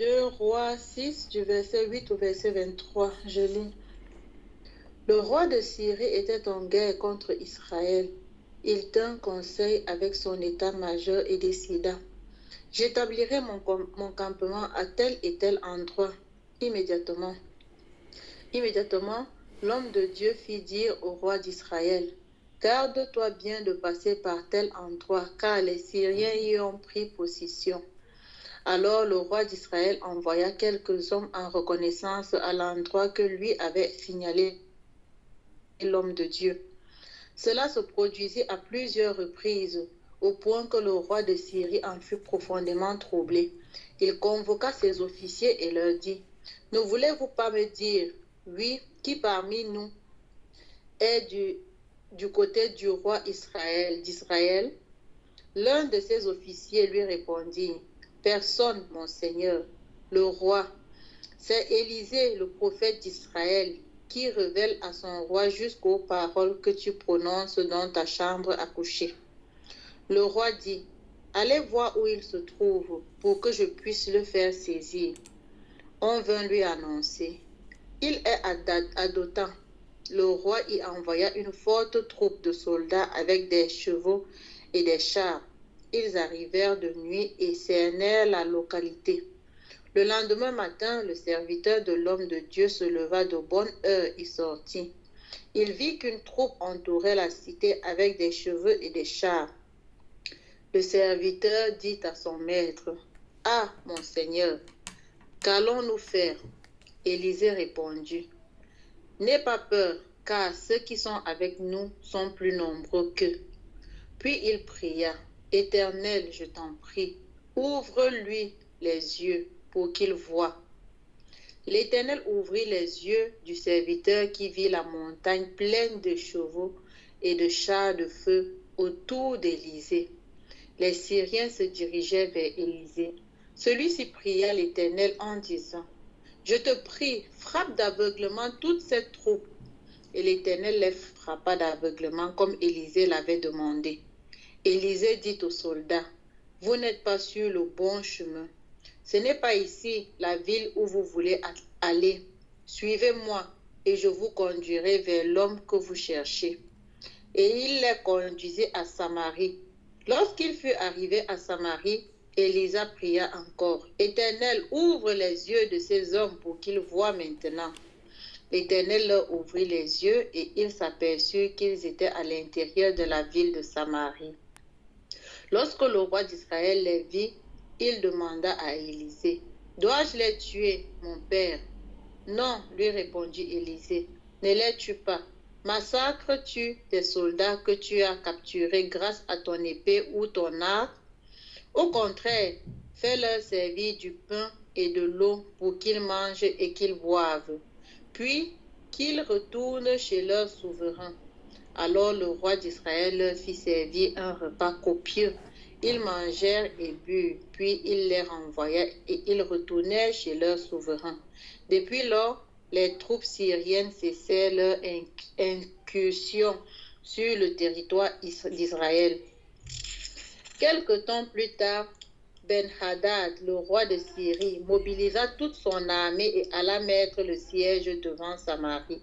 2 Rois 6, du verset 8 au verset 23, je lis. Le roi de Syrie était en guerre contre Israël. Il tint conseil avec son état-major et décida: j'établirai mon campement à tel et tel endroit. Immédiatement, l'homme de Dieu fit dire au roi d'Israël: garde-toi bien de passer par tel endroit, car les Syriens y ont pris possession. Alors le roi d'Israël envoya quelques hommes en reconnaissance à l'endroit que lui avait signalé l'homme de Dieu. Cela se produisit à plusieurs reprises, au point que le roi de Syrie en fut profondément troublé. Il convoqua ses officiers et leur dit: ne voulez-vous pas me dire, oui, qui parmi nous est du côté du roi d'Israël? L'un de ses officiers lui répondit: personne, mon seigneur, le roi. C'est Élisée, le prophète d'Israël, qui révèle à son roi jusqu'aux paroles que tu prononces dans ta chambre à coucher. Le roi dit: allez voir où il se trouve, pour que je puisse le faire saisir. On vint lui annoncer: il est à Dothan. Le roi y envoya une forte troupe de soldats avec des chevaux et des chars. Ils arrivèrent de nuit et cernèrent la localité. Le lendemain matin, le serviteur de l'homme de Dieu se leva de bonne heure et sortit. Il vit qu'une troupe entourait la cité avec des chevaux et des chars. Le serviteur dit à son maître: ah, mon seigneur, qu'allons-nous faire? Élisée répondit: n'aie pas peur, car ceux qui sont avec nous sont plus nombreux qu'eux. Puis il pria: Éternel, je t'en prie, ouvre-lui les yeux pour qu'il voie. L'Éternel ouvrit les yeux du serviteur qui vit la montagne pleine de chevaux et de chars de feu autour d'Élisée. Les Syriens se dirigeaient vers Élisée. Celui-ci pria l'Éternel en disant: je te prie, frappe d'aveuglement toute cette troupe. Et l'Éternel les frappa d'aveuglement comme Élisée l'avait demandé. Élisée dit aux soldats: vous n'êtes pas sur le bon chemin. Ce n'est pas ici la ville où vous voulez aller. Suivez-moi et je vous conduirai vers l'homme que vous cherchez. Et il les conduisit à Samarie. Lorsqu'il fut arrivé à Samarie, Élisa pria encore: Éternel, ouvre les yeux de ces hommes pour qu'ils voient maintenant. L'Éternel leur ouvrit les yeux et ils s'aperçurent qu'ils étaient à l'intérieur de la ville de Samarie. Lorsque le roi d'Israël les vit, il demanda à Élisée: dois-je les tuer, mon père? Non, lui répondit Élisée, ne les tue pas. Massacres-tu des soldats que tu as capturés grâce à ton épée ou ton arc? Au contraire, fais-leur servir du pain et de l'eau pour qu'ils mangent et qu'ils boivent, puis qu'ils retournent chez leur souverain. Alors le roi d'Israël leur fit servir un repas copieux. Ils mangèrent et burent, puis il les renvoya et ils retournèrent chez leur souverain. Depuis lors, les troupes syriennes cessèrent leur incursion sur le territoire d'Israël. Quelque temps plus tard, Ben-Hadad, le roi de Syrie, mobilisa toute son armée et alla mettre le siège devant Samarie.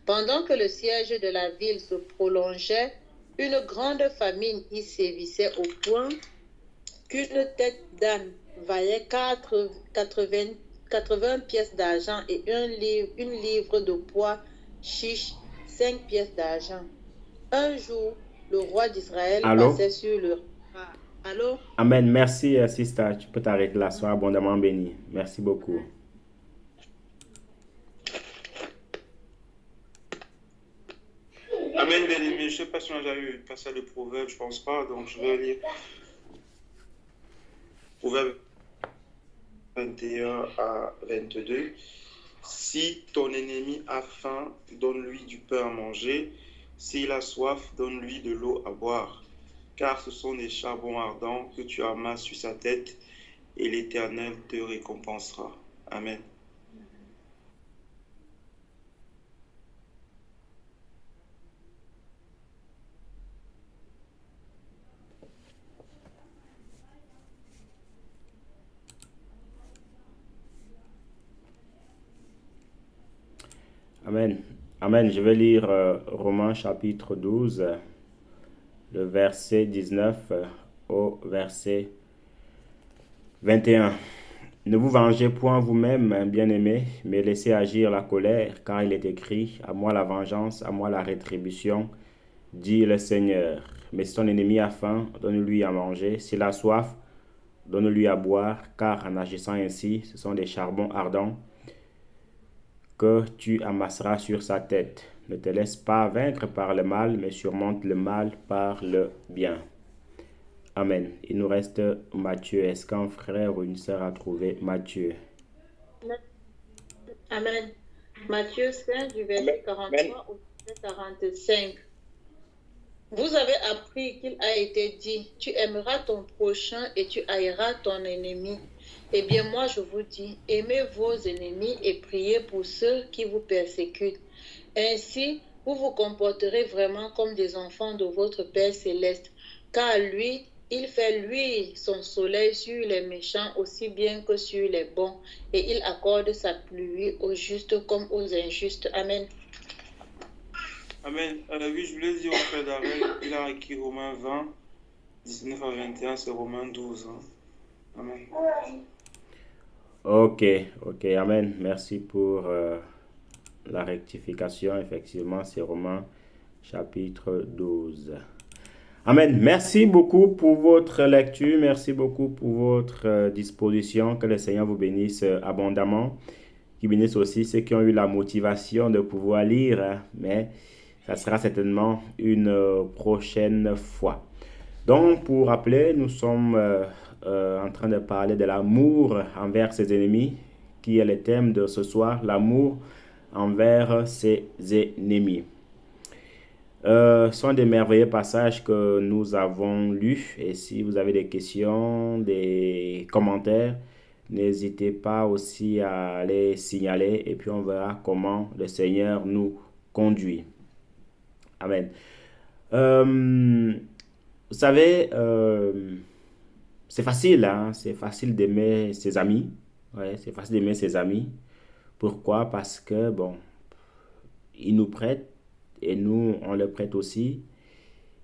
Pendant que le siège de la ville se prolongeait, une grande famine y sévissait au point qu'une tête d'âne valait 80 pièces d'argent et une livre de pois chiche 5 pièces d'argent. Un jour, le roi d'Israël Allô? passait sur le... Allô? Amen. Merci, Sista. Tu peux t'arrêter là. Sois abondamment béni. Merci beaucoup. Amen, bien-aimé. Je ne sais pas si on a déjà eu passé le proverbe, je ne pense pas, donc je vais lire Proverbe 21 à 22. Si ton ennemi a faim, donne-lui du pain à manger. S'il a soif, donne-lui de l'eau à boire. Car ce sont des charbons ardents que tu amasses sur sa tête, et l'Éternel te récompensera. Amen. Amen. Amen. Je vais lire Romains chapitre 12, le verset 19 au verset 21. Ne vous vengez point vous-même, bien-aimés, mais laissez agir la colère, car il est écrit, à moi la vengeance, à moi la rétribution, dit le Seigneur. Mais si ton ennemi a faim, donne-lui à manger. S'il a soif, donne-lui à boire, car en agissant ainsi, ce sont des charbons ardents que tu amasseras sur sa tête. Ne te laisse pas vaincre par le mal, mais surmonte le mal par le bien. Amen. Il nous reste Matthieu. Est-ce qu'un frère ou une sœur a trouvé Matthieu? Amen. Matthieu 5, du verset 43 au verset 45. Vous avez appris qu'il a été dit, tu aimeras ton prochain et tu haïras ton ennemi. Eh bien, moi, je vous dis, aimez vos ennemis et priez pour ceux qui vous persécutent. Ainsi, vous vous comporterez vraiment comme des enfants de votre Père céleste, car lui, il fait luire son soleil sur les méchants aussi bien que sur les bons, et il accorde sa pluie aux justes comme aux injustes. Amen. Amen. Oui, je voulais dire au frère Darrell, il a écrit Romains 20, 19 à 21, c'est Romains 12. Amen. Ok, amen. Merci pour la rectification. Effectivement, c'est Romains chapitre 12. Amen. Merci beaucoup pour votre lecture. Merci beaucoup pour votre disposition. Que le Seigneur vous bénisse abondamment. Qu'il bénisse aussi ceux qui ont eu la motivation de pouvoir lire. Mais ça sera certainement une prochaine fois. Donc, pour rappeler, nous sommes en train de parler de l'amour envers ses ennemis, qui est le thème de ce soir, l'amour envers ses ennemis. Ce sont des merveilleux passages que nous avons lus, et si vous avez des questions, des commentaires, n'hésitez pas aussi à les signaler, et puis on verra comment le Seigneur nous conduit. Amen. Vous savez, c'est facile, hein? C'est facile d'aimer ses amis. Ouais, c'est facile d'aimer ses amis. Pourquoi? Parce que, bon, ils nous prêtent et nous, on les prête aussi.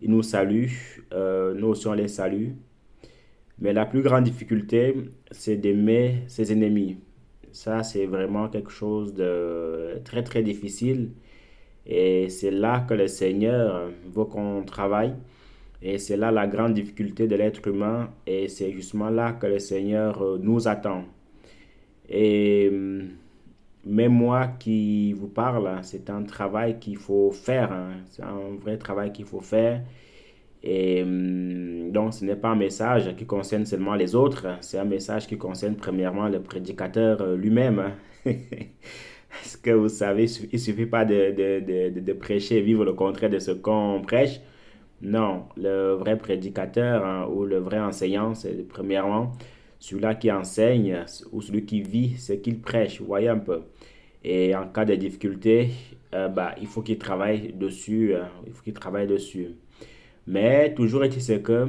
Ils nous saluent, nous aussi, on les salue. Mais la plus grande difficulté, c'est d'aimer ses ennemis. Ça, c'est vraiment quelque chose de très, très difficile. Et c'est là que le Seigneur veut qu'on travaille. Et c'est là la grande difficulté de l'être humain. Et c'est justement là que le Seigneur nous attend. Et même moi qui vous parle, c'est un travail qu'il faut faire. C'est un vrai travail qu'il faut faire. Et donc, ce n'est pas un message qui concerne seulement les autres. C'est un message qui concerne premièrement le prédicateur lui-même. Est-ce que vous savez, il ne suffit pas de prêcher et vivre le contraire de ce qu'on prêche. Non, le vrai prédicateur ou le vrai enseignant, c'est premièrement celui-là qui enseigne ou celui qui vit ce qu'il prêche. Vous voyez un peu. Et en cas de difficulté, il faut qu'il travaille dessus. Il faut qu'il travaille dessus. Mais toujours est-il que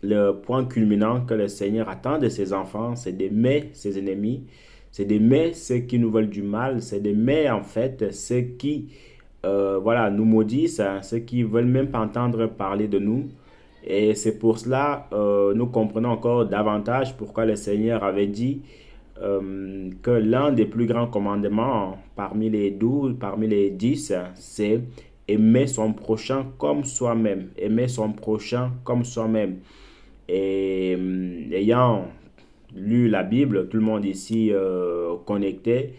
le point culminant que le Seigneur attend de ses enfants, c'est d'aimer ses ennemis. C'est d'aimer ceux qui nous veulent du mal. C'est d'aimer en fait ceux qui nous maudissent, ceux qui ne veulent même pas entendre parler de nous. Et c'est pour cela nous comprenons encore davantage pourquoi le Seigneur avait dit que l'un des plus grands commandements parmi les 12, parmi les 10, c'est aimer son prochain comme soi-même. Aimer son prochain comme soi-même. Et ayant lu la Bible, tout le monde ici connecté,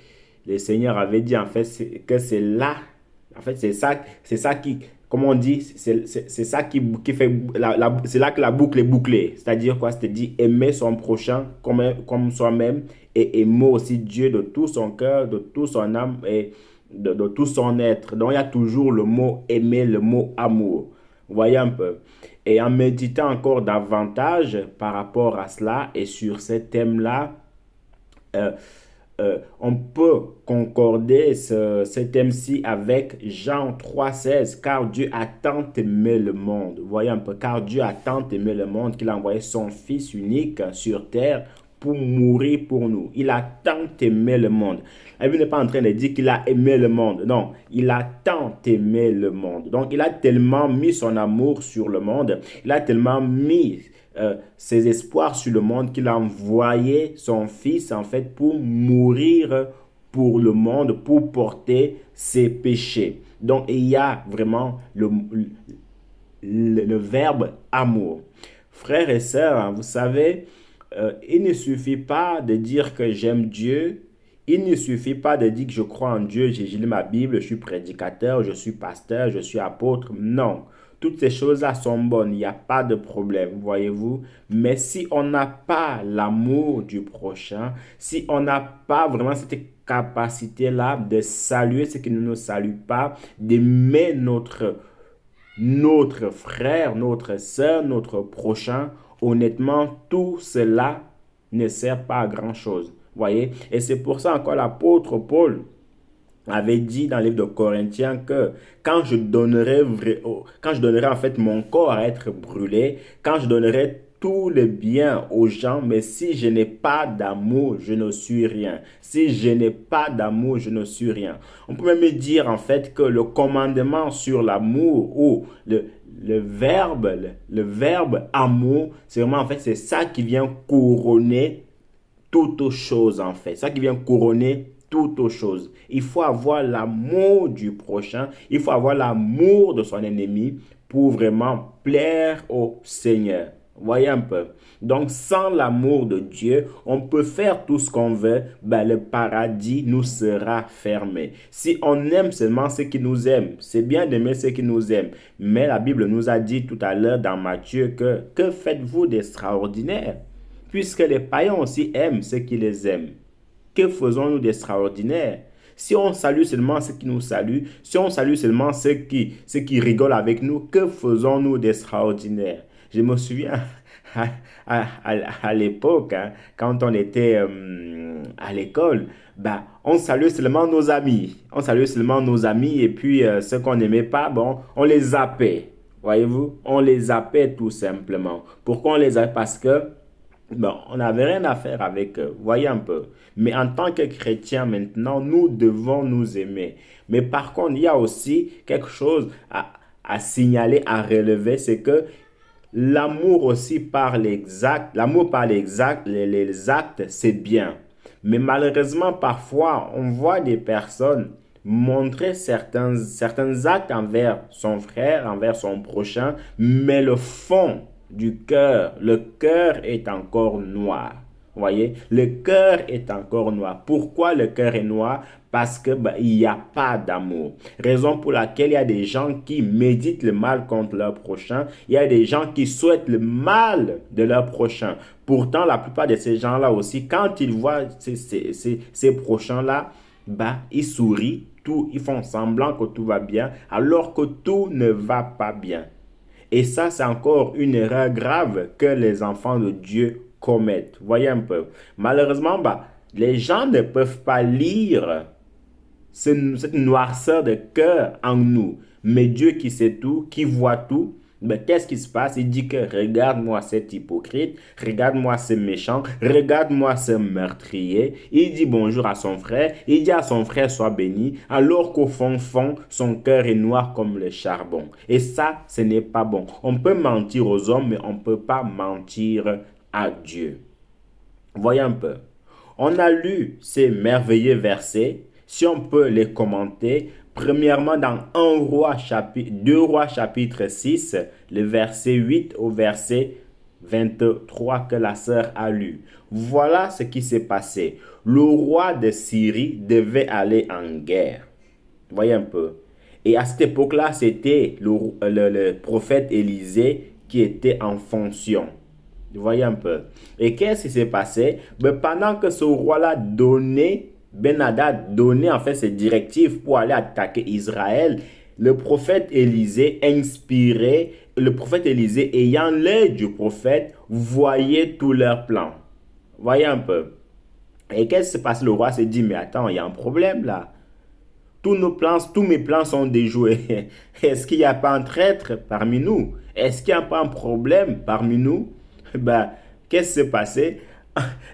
le Seigneur avait dit en fait que c'est là, en fait c'est ça qui, comme on dit, c'est ça qui fait, c'est là que la boucle est bouclée. C'est-à-dire quoi? C'est-à-dire aimer son prochain comme soi-même et aimer aussi Dieu de tout son cœur, de toute son âme et de tout son être. Donc il y a toujours le mot aimer, le mot amour. Vous voyez un peu. Et en méditant encore davantage par rapport à cela et sur ces thèmes-là, on peut concorder ce thème-ci avec Jean 3,16, car Dieu a tant aimé le monde. Vous voyez un peu, car Dieu a tant aimé le monde qu'il a envoyé son Fils unique sur terre pour mourir pour nous. Il a tant aimé le monde. La Bible n'est pas en train de dire qu'il a aimé le monde. Non, il a tant aimé le monde. Donc, il a tellement mis son amour sur le monde. Il a tellement mis ses espoirs sur le monde qu'il a envoyé son fils, en fait, pour mourir pour le monde, pour porter ses péchés. Donc, il y a vraiment le verbe amour. Frères et sœurs, hein, vous savez, il ne suffit pas de dire que j'aime Dieu. Il ne suffit pas de dire que je crois en Dieu, j'ai lu ma Bible, je suis prédicateur, je suis pasteur, je suis apôtre. Non, toutes ces choses-là sont bonnes, il n'y a pas de problème, voyez-vous. Mais si on n'a pas l'amour du prochain, si on n'a pas vraiment cette capacité-là de saluer ce qui ne nous salue pas, d'aimer notre frère, notre sœur, notre prochain, honnêtement, tout cela ne sert pas à grand-chose. Voyez? Et c'est pour ça encore l'apôtre Paul avait dit dans le livre de Corinthiens que quand je donnerai en fait mon corps à être brûlé, quand je donnerai tout le bien aux gens, mais si je n'ai pas d'amour, je ne suis rien. Si je n'ai pas d'amour, je ne suis rien. On peut même dire en fait que le commandement sur l'amour ou le verbe amour, c'est vraiment en fait c'est ça qui vient couronner toute chose en fait. Ça qui vient couronner toute chose. Il faut avoir l'amour du prochain. Il faut avoir l'amour de son ennemi pour vraiment plaire au Seigneur. Voyez un peu. Donc, sans l'amour de Dieu, on peut faire tout ce qu'on veut, le paradis nous sera fermé. Si on aime seulement ceux qui nous aiment, c'est bien d'aimer ceux qui nous aiment. Mais la Bible nous a dit tout à l'heure dans Matthieu que faites-vous d'extraordinaire? Puisque les païens aussi aiment ceux qui les aiment. Que faisons-nous d'extraordinaire? Si on salue seulement ceux qui nous saluent, si on salue seulement ceux qui rigolent avec nous, que faisons-nous d'extraordinaire? Je me souviens à l'époque, hein, quand on était à l'école, on saluait seulement nos amis. On saluait seulement nos amis et puis ceux qu'on n'aimait pas, on les zappait. Voyez-vous? On les zappait tout simplement. Pourquoi on les zappait? Parce que on n'avait rien à faire avec eux, voyez un peu. Mais en tant que chrétiens maintenant, nous devons nous aimer. Mais par contre, il y a aussi quelque chose à signaler, à relever, c'est que l'amour aussi par les actes, les actes, c'est bien. Mais malheureusement, parfois, on voit des personnes montrer certains actes envers son frère, envers son prochain, mais le fond du cœur, le cœur est encore noir. Voyez, le cœur est encore noir. Pourquoi le cœur est noir? Parce que il n'y a pas d'amour. Raison pour laquelle il y a des gens qui méditent le mal contre leur prochain. Il y a des gens qui souhaitent le mal de leur prochain. Pourtant, la plupart de ces gens-là aussi, quand ils voient ces prochains-là, ils sourient, ils font semblant que tout va bien, alors que tout ne va pas bien. Et ça, c'est encore une erreur grave que les enfants de Dieu commettent. Voyez un peu. Malheureusement, les gens ne peuvent pas lire cette noirceur de cœur en nous. Mais Dieu qui sait tout, qui voit tout, qu'est-ce qui se passe? Il dit que regarde-moi cet hypocrite, regarde-moi ce méchant, regarde-moi ce meurtrier. Il dit bonjour à son frère, il dit à son frère sois béni, alors qu'au fond, son cœur est noir comme le charbon. Et ça, ce n'est pas bon. On peut mentir aux hommes, mais on ne peut pas mentir à Dieu. Voyez un peu. On a lu ces merveilleux versets. Si on peut les commenter, premièrement dans 2 Rois chapitre 6, le verset 8 au verset 23 que la sœur a lu. Voilà ce qui s'est passé. Le roi de Syrie devait aller en guerre. Voyez un peu. Et à cette époque-là, c'était le prophète Élisée qui était en fonction. Vous voyez un peu. Et qu'est-ce qui s'est passé? Pendant que ce roi-là Ben-Hadad donnait en fait ses directives pour aller attaquer Israël, le prophète Élisée ayant l'œil du prophète, voyait tous leurs plans. Voyez un peu. Et qu'est-ce qui s'est passé? Le roi s'est dit, mais attends, il y a un problème là. Tous mes plans sont déjoués. Est-ce qu'il n'y a pas un traître parmi nous? Est-ce qu'il n'y a pas un problème parmi nous? Qu'est-ce qui s'est passé?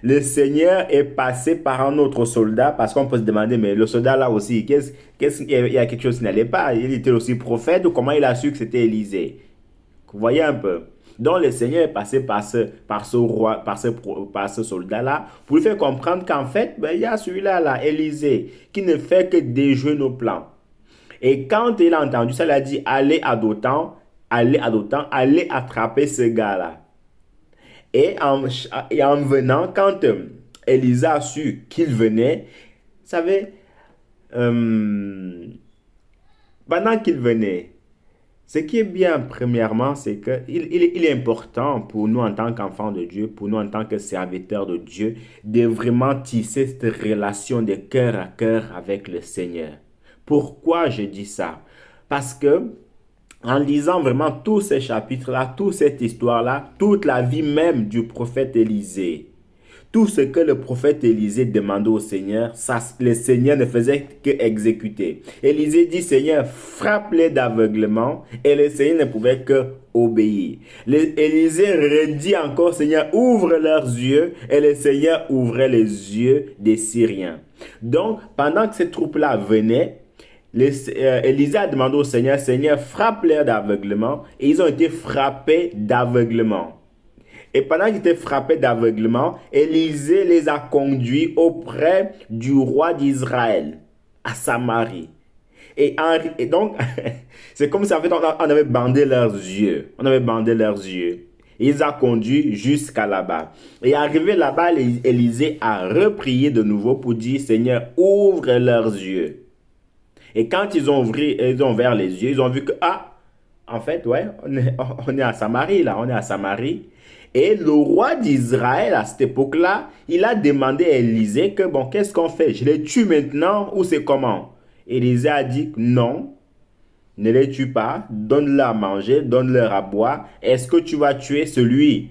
le Seigneur est passé par un autre soldat, parce qu'on peut se demander, mais le soldat là aussi, il y a quelque chose qui n'allait pas. Il était aussi prophète, ou comment il a su que c'était Élisée? Vous voyez un peu. Donc le Seigneur est passé par ce roi, par ce soldat-là, pour lui faire comprendre qu'en fait, il y a celui-là, là, Élisée, qui ne fait que déjouer nos plans. Et quand il a entendu ça, il a dit, allez attraper ce gars-là. Et en venant, quand Élisée a su qu'il venait, vous savez, pendant qu'il venait, ce qui est bien, premièrement, c'est qu'il est important pour nous en tant qu'enfants de Dieu, pour nous en tant que serviteurs de Dieu, de vraiment tisser cette relation de cœur à cœur avec le Seigneur. Pourquoi je dis ça? Parce que en lisant vraiment tous ces chapitres-là, toute cette histoire-là, toute la vie même du prophète Élisée, tout ce que le prophète Élisée demandait au Seigneur, ça, le Seigneur ne faisait qu'exécuter. Élisée dit, Seigneur, frappe-les d'aveuglement, et le Seigneur ne pouvait que obéir. Élisée redit encore, Seigneur, ouvre leurs yeux, et le Seigneur ouvrait les yeux des Syriens. Donc, pendant que ces troupes-là venaient, Élisée a demandé au Seigneur, Seigneur, frappe-les d'aveuglement, et ils ont été frappés d'aveuglement. Et pendant qu'ils étaient frappés d'aveuglement, Élisée les a conduits auprès du roi d'Israël, à Samarie. Et donc, c'est comme si en fait on avait bandé leurs yeux. On avait bandé leurs yeux. Et il les a conduits jusqu'à là-bas. Et arrivé là-bas, Élisée a reprié de nouveau pour dire, Seigneur, ouvre leurs yeux. Et quand ils ont ouvert les yeux, ils ont vu que, en fait, ouais, on est à Samarie, là, on est à Samarie. Et le roi d'Israël, à cette époque-là, il a demandé à Élisée que, bon, qu'est-ce qu'on fait? Je les tue maintenant ou c'est comment? Élisée a dit, non, ne les tue pas, donne-leur à manger, donne-leur à boire. Est-ce que tu vas tuer celui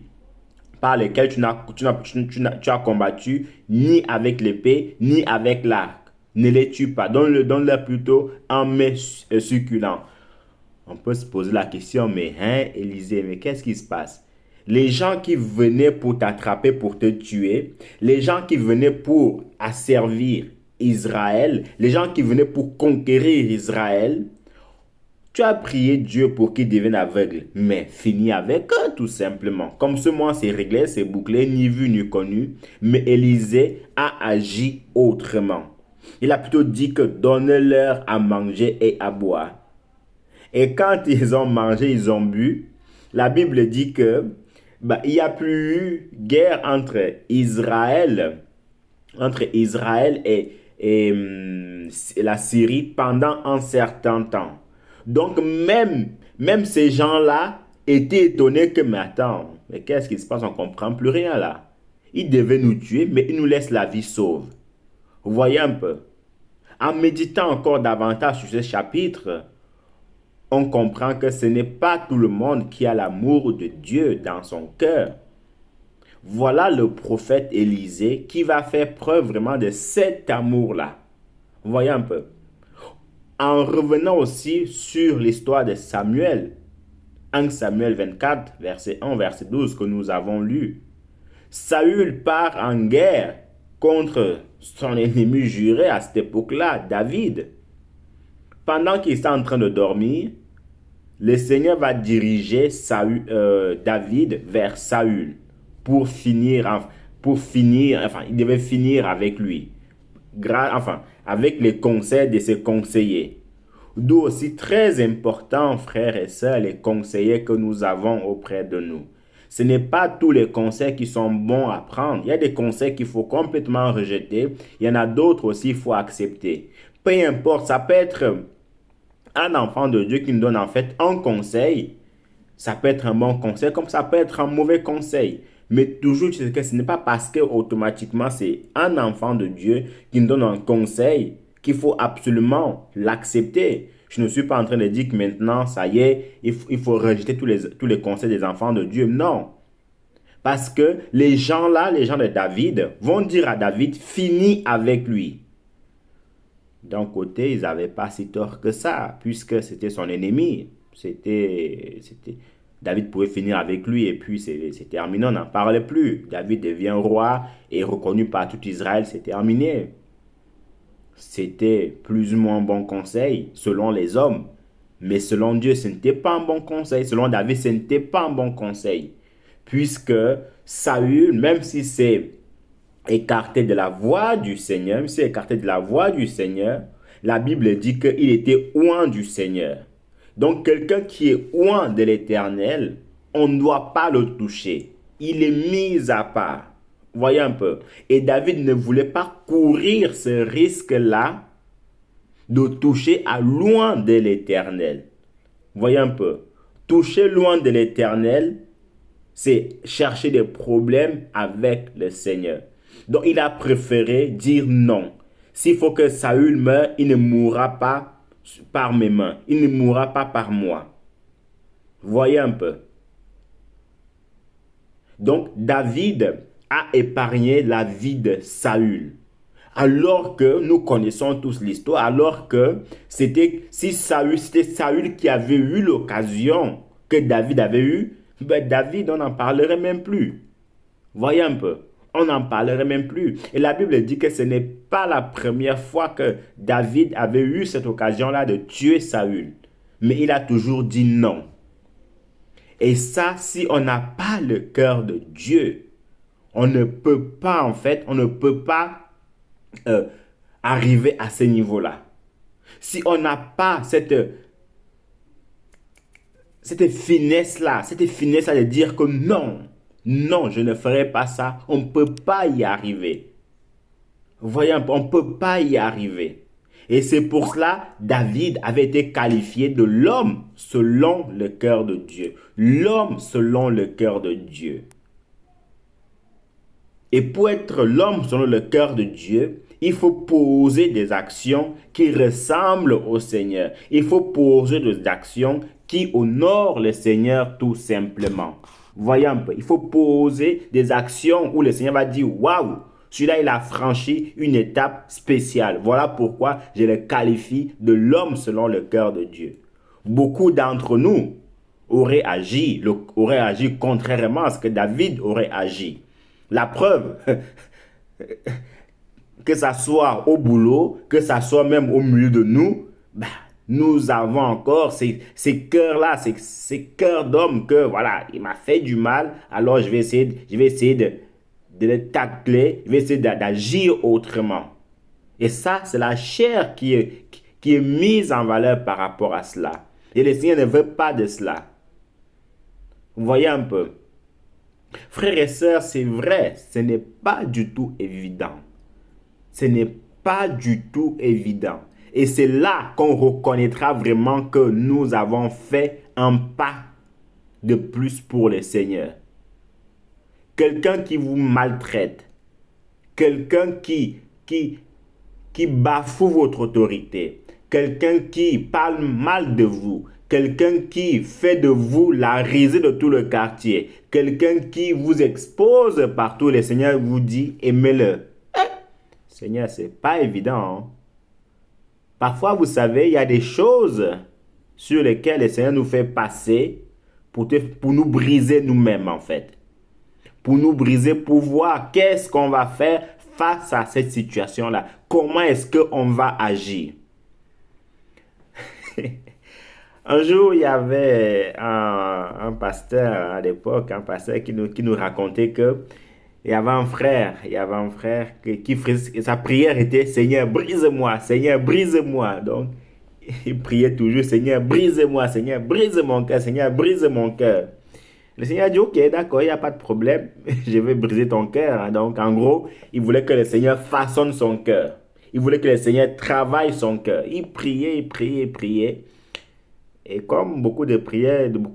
par lequel tu as combattu, ni avec l'épée, ni avec l'arc? Ne les tue pas, donne-leur plutôt un mets succulent. On peut se poser la question, mais Élisée, mais qu'est-ce qui se passe? Les gens qui venaient pour t'attraper, pour te tuer, les gens qui venaient pour asservir Israël, les gens qui venaient pour conquérir Israël, tu as prié Dieu pour qu'ils deviennent aveugles, mais finis avec eux tout simplement. Comme ce mois c'est réglé, c'est bouclé, ni vu ni connu, mais Élisée a agi autrement. Il a plutôt dit que donne-leur à manger et à boire. Et quand ils ont mangé, ils ont bu, la Bible dit que il n'y a plus eu guerre entre Israël et la Syrie pendant un certain temps. Donc même ces gens-là étaient étonnés que, mais attends, mais qu'est-ce qui se passe? On ne comprend plus rien là. Ils devaient nous tuer, mais ils nous laissent la vie sauve. Vous voyez un peu? En méditant encore davantage sur ce chapitre, on comprend que ce n'est pas tout le monde qui a l'amour de Dieu dans son cœur. Voilà le prophète Élisée qui va faire preuve vraiment de cet amour-là. Vous voyez un peu? En revenant aussi sur l'histoire de Samuel, 1 Samuel 24, verset 1, verset 12 que nous avons lu. Saül part en guerre contre son ennemi juré à cette époque-là, David. Pendant qu'il est en train de dormir, le Seigneur va diriger David vers Saül pour finir, il devait finir avec lui, avec les conseils de ses conseillers. D'où aussi très important, frères et sœurs, les conseillers que nous avons auprès de nous. Ce n'est pas tous les conseils qui sont bons à prendre. Il y a des conseils qu'il faut complètement rejeter. Il y en a d'autres aussi qu'il faut accepter. Peu importe, ça peut être un enfant de Dieu qui nous donne en fait un conseil. Ça peut être un bon conseil comme ça peut être un mauvais conseil. Mais toujours, tu sais que ce n'est pas parce que automatiquement c'est un enfant de Dieu qui nous donne un conseil qu'il faut absolument l'accepter. Je ne suis pas en train de dire que maintenant, ça y est, il faut rejeter tous les conseils des enfants de Dieu. Non. Parce que les gens de David, vont dire à David, finis avec lui. D'un côté, ils n'avaient pas si tort que ça, puisque c'était son ennemi. David pouvait finir avec lui et puis c'est terminé, on n'en parlait plus. David devient roi et reconnu par tout Israël, c'est terminé. C'était plus ou moins un bon conseil selon les hommes. Mais selon Dieu, ce n'était pas un bon conseil. Selon David, ce n'était pas un bon conseil. Puisque Saül, même si c'est écarté de la voie du Seigneur, même si c'est écarté de la voie du Seigneur, la Bible dit qu'il était oint du Seigneur. Donc, quelqu'un qui est oint de l'Éternel, on ne doit pas le toucher. Il est mis à part. Voyez un peu. Et David ne voulait pas courir ce risque-là de toucher à loin de l'Éternel. Voyez un peu. Toucher loin de l'Éternel, c'est chercher des problèmes avec le Seigneur. Donc, il a préféré dire non. S'il faut que Saül meure, il ne mourra pas par mes mains. Il ne mourra pas par moi. Voyez un peu. Donc, David a épargné la vie de Saül. Alors que nous connaissons tous l'histoire, alors que c'était Saül qui avait eu l'occasion que David avait eu, ben David, on n'en parlerait même plus. Voyez un peu, on n'en parlerait même plus. Et la Bible dit que ce n'est pas la première fois que David avait eu cette occasion-là de tuer Saül. Mais il a toujours dit non. Et ça, si on n'a pas le cœur de Dieu, on ne peut pas, arriver à ce niveau-là. Si on n'a pas cette finesse-là de dire que non, je ne ferai pas ça, on ne peut pas y arriver. Voyez un peu, on ne peut pas y arriver. Et c'est pour cela, David avait été qualifié de l'homme selon le cœur de Dieu. L'homme selon le cœur de Dieu. Et pour être l'homme selon le cœur de Dieu, il faut poser des actions qui ressemblent au Seigneur. Il faut poser des actions qui honorent le Seigneur tout simplement. Voyez un peu, il faut poser des actions où le Seigneur va dire « Waouh, celui-là, il a franchi une étape spéciale. Voilà pourquoi je le qualifie de l'homme selon le cœur de Dieu. » Beaucoup d'entre nous auraient agi contrairement à ce que David aurait agi. La preuve, que ça soit au boulot, que ça soit même au milieu de nous, nous avons encore ces cœurs-là, ces cœurs d'homme que, voilà, il m'a fait du mal, alors je vais essayer de le tacler, je vais essayer d'agir autrement. Et ça, c'est la chair qui est mise en valeur par rapport à cela. Et le Seigneur ne veut pas de cela. Vous voyez un peu. Frères et sœurs, c'est vrai, ce n'est pas du tout évident. Ce n'est pas du tout évident. Et c'est là qu'on reconnaîtra vraiment que nous avons fait un pas de plus pour le Seigneur. Quelqu'un qui vous maltraite, quelqu'un qui bafoue votre autorité, quelqu'un qui parle mal de vous, quelqu'un qui fait de vous la risée de tout le quartier, quelqu'un qui vous expose partout, le Seigneur vous dit aimez-le. Seigneur, c'est pas évident. Hein? Parfois, vous savez, il y a des choses sur lesquelles le Seigneur nous fait passer pour nous briser nous-mêmes en fait. Pour nous briser, pour voir qu'est-ce qu'on va faire face à cette situation-là. Comment est-ce qu'on va agir? Un jour, il y avait un pasteur à l'époque, un pasteur qui nous racontait que il y avait un frère qui sa prière était Seigneur, brise-moi, Seigneur, brise-moi. Donc, il priait toujours Seigneur, brise-moi, Seigneur, brise mon cœur, Seigneur, brise mon cœur. Le Seigneur dit ok, d'accord, il n'y a pas de problème, je vais briser ton cœur. Donc, en gros, il voulait que le Seigneur façonne son cœur. Il voulait que le Seigneur travaille son cœur. Il priait. Et comme beaucoup de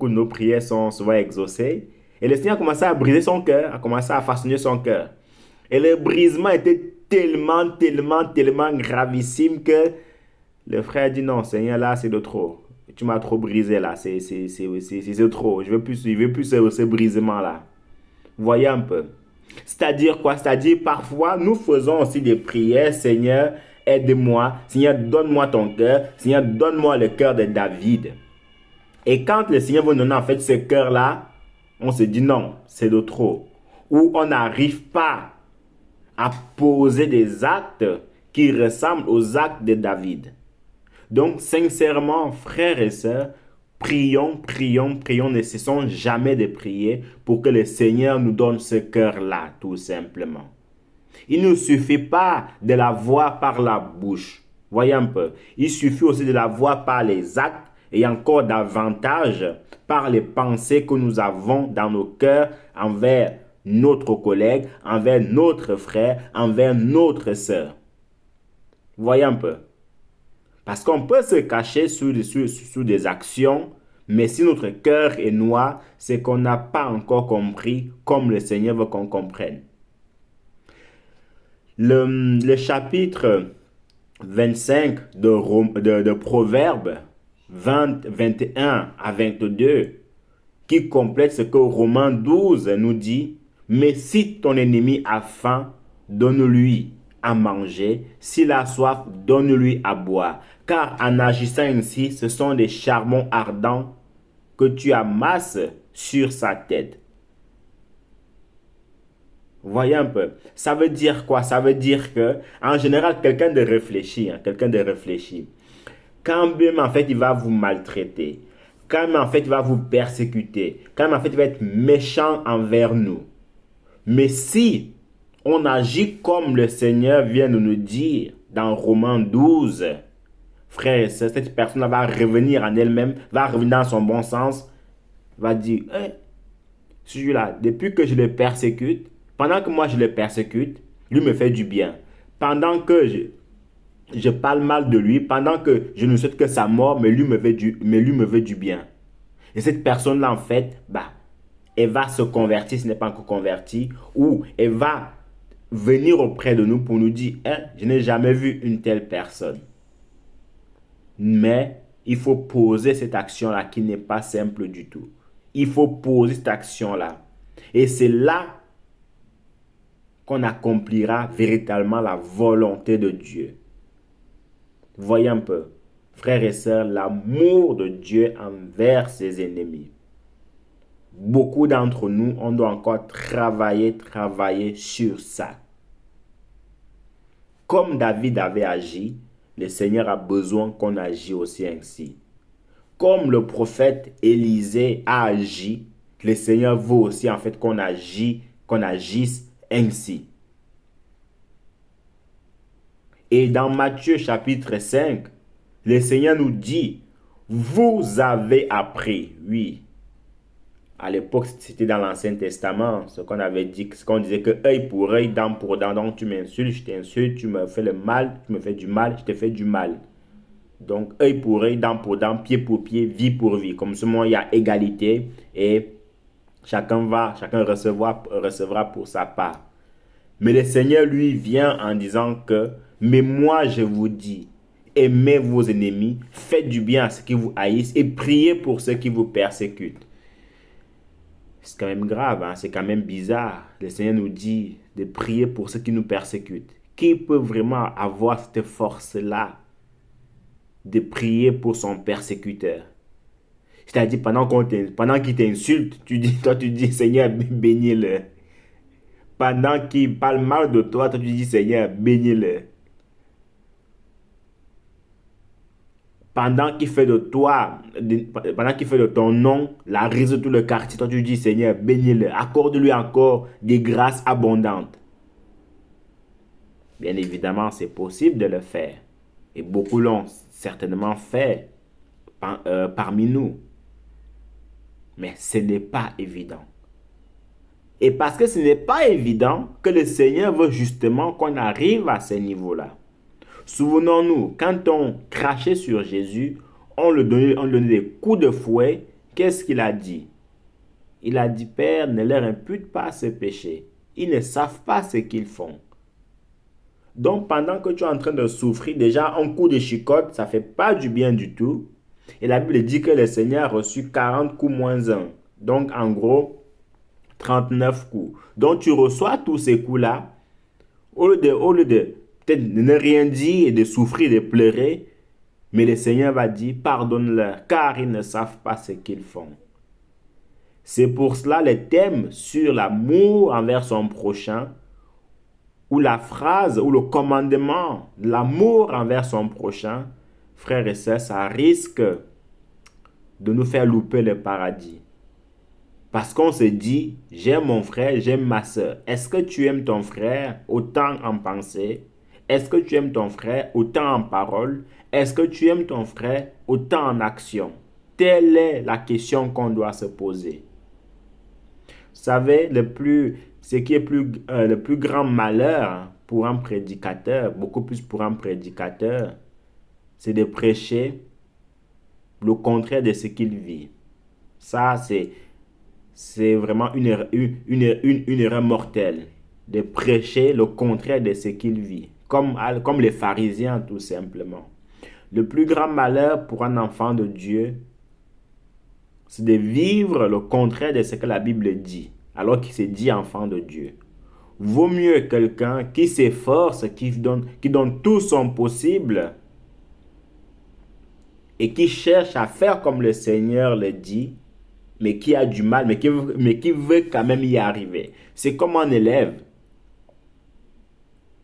nos prières sont souvent exaucées, et le Seigneur a commencé à briser son cœur, a commencé à façonner son cœur. Et le brisement était tellement gravissime que le frère dit non, Seigneur, là, c'est de trop. Tu m'as trop brisé là, c'est trop. Je veux plus ce brisement-là. Voyez un peu. C'est-à-dire quoi? C'est-à-dire parfois, nous faisons aussi des prières, Seigneur, aide-moi. Seigneur, donne-moi ton cœur. Seigneur, donne-moi le cœur de David. Et quand le Seigneur veut nous donner en fait ce cœur-là, on se dit non, c'est de trop. Ou on n'arrive pas à poser des actes qui ressemblent aux actes de David. Donc, sincèrement, frères et sœurs, prions, ne cessons jamais de prier pour que le Seigneur nous donne ce cœur-là, tout simplement. Il ne suffit pas de l'avoir par la bouche. Voyez un peu. Il suffit aussi de l'avoir par les actes et encore davantage par les pensées que nous avons dans nos cœurs envers notre collègue, envers notre frère, envers notre sœur. Voyez un peu. Parce qu'on peut se cacher sous des actions, mais si notre cœur est noir, c'est qu'on n'a pas encore compris comme le Seigneur veut qu'on comprenne. Le chapitre 25 de Proverbes 20, 21 à 22, qui complète ce que Romains 12 nous dit, « Mais si ton ennemi a faim, donne-lui à manger, s'il a soif, donne-lui à boire. Car en agissant ainsi, ce sont des charbons ardents que tu amasses sur sa tête. » Voyez un peu. Ça veut dire quoi? Ça veut dire que, en général, quelqu'un de réfléchi, quand même en fait il va vous maltraiter, quand même en fait il va vous persécuter, quand même en fait il va être méchant envers nous. Mais si on agit comme le Seigneur vient de nous dire dans Romains 12, frère et sœur, cette personne va revenir en elle-même, va revenir dans son bon sens, va dire, celui-là, depuis que je le persécute, pendant que moi je le persécute, lui me fait du bien. Pendant que je parle mal de lui, pendant que je ne souhaite que sa mort, mais lui me veut du bien. Et cette personne-là, en fait, elle va se convertir, ce n'est pas encore converti, ou elle va venir auprès de nous pour nous dire, je n'ai jamais vu une telle personne. Mais il faut poser cette action-là qui n'est pas simple du tout. Il faut poser cette action-là. Et c'est là qu'on accomplira véritablement la volonté de Dieu. Voyez un peu, frères et sœurs, l'amour de Dieu envers ses ennemis. Beaucoup d'entre nous, on doit encore travailler sur ça. Comme David avait agi, le Seigneur a besoin qu'on agisse aussi ainsi. Comme le prophète Élisée a agi, le Seigneur veut aussi en fait qu'on agisse ainsi. Et dans Matthieu chapitre 5, le Seigneur nous dit, vous avez appris, oui. À l'époque, c'était dans l'Ancien Testament, ce qu'on disait que œil pour œil, dent pour dent. Donc tu m'insultes, je t'insulte, tu me fais le mal, tu me fais du mal, je te fais du mal. Donc œil pour œil, dent pour dent, pied pour pied, vie pour vie. Comme ce moment, il y a égalité et chacun recevra pour sa part. Mais le Seigneur, lui, vient en disant que, mais moi, je vous dis, aimez vos ennemis, faites du bien à ceux qui vous haïssent et priez pour ceux qui vous persécutent. C'est quand même grave, c'est quand même bizarre. Le Seigneur nous dit de prier pour ceux qui nous persécutent. Qui peut vraiment avoir cette force-là de prier pour son persécuteur? C'est-à-dire, pendant qu'il t'insulte, tu dis, Seigneur, bénis-le. Pendant qu'il parle mal de toi, tu dis, Seigneur, bénis-le. Pendant qu'il fait de ton nom la risée de tout le quartier, toi tu dis, Seigneur, bénis-le. Accorde-lui encore des grâces abondantes. Bien évidemment, c'est possible de le faire. Et beaucoup l'ont certainement fait parmi nous. Mais ce n'est pas évident. Et parce que ce n'est pas évident que le Seigneur veut justement qu'on arrive à ce niveau-là. Souvenons-nous, quand on crachait sur Jésus, on lui donnait des coups de fouet. Qu'est-ce qu'il a dit? Il a dit, Père, ne leur impute pas ce péché. Ils ne savent pas ce qu'ils font. Donc, pendant que tu es en train de souffrir, déjà, un coup de chicotte, ça ne fait pas du bien du tout. Et la Bible dit que le Seigneur a reçu 40 coups moins 1. Donc, en gros, 39 coups. Donc, tu reçois tous ces coups-là. Au lieu de peut-être de ne rien dire et de souffrir, de pleurer, Mais le Seigneur va dire, pardonne-leur, car ils ne savent pas ce qu'ils font. C'est pour cela le thème sur l'amour envers son prochain, ou la phrase, ou le commandement, l'amour envers son prochain, frères et sœurs, ça risque de nous faire louper le paradis. Parce qu'on se dit, j'aime mon frère, j'aime ma soeur. Est-ce que tu aimes ton frère autant en pensée? Est-ce que tu aimes ton frère autant en parole? Est-ce que tu aimes ton frère autant en action? Telle est la question qu'on doit se poser. Vous savez, ce qui est le plus grand malheur pour un prédicateur, beaucoup plus pour un prédicateur, c'est de prêcher le contraire de ce qu'il vit. Ça, c'est vraiment une erreur mortelle de prêcher le contraire de ce qu'il vit, comme les pharisiens tout simplement. Le plus grand malheur pour un enfant de Dieu, c'est de vivre le contraire de ce que la Bible dit, alors qu'il s'est dit enfant de Dieu. Vaut mieux quelqu'un qui s'efforce, qui donne tout son possible et qui cherche à faire comme le Seigneur le dit, mais qui a du mal, mais qui veut quand même y arriver. C'est comme un élève.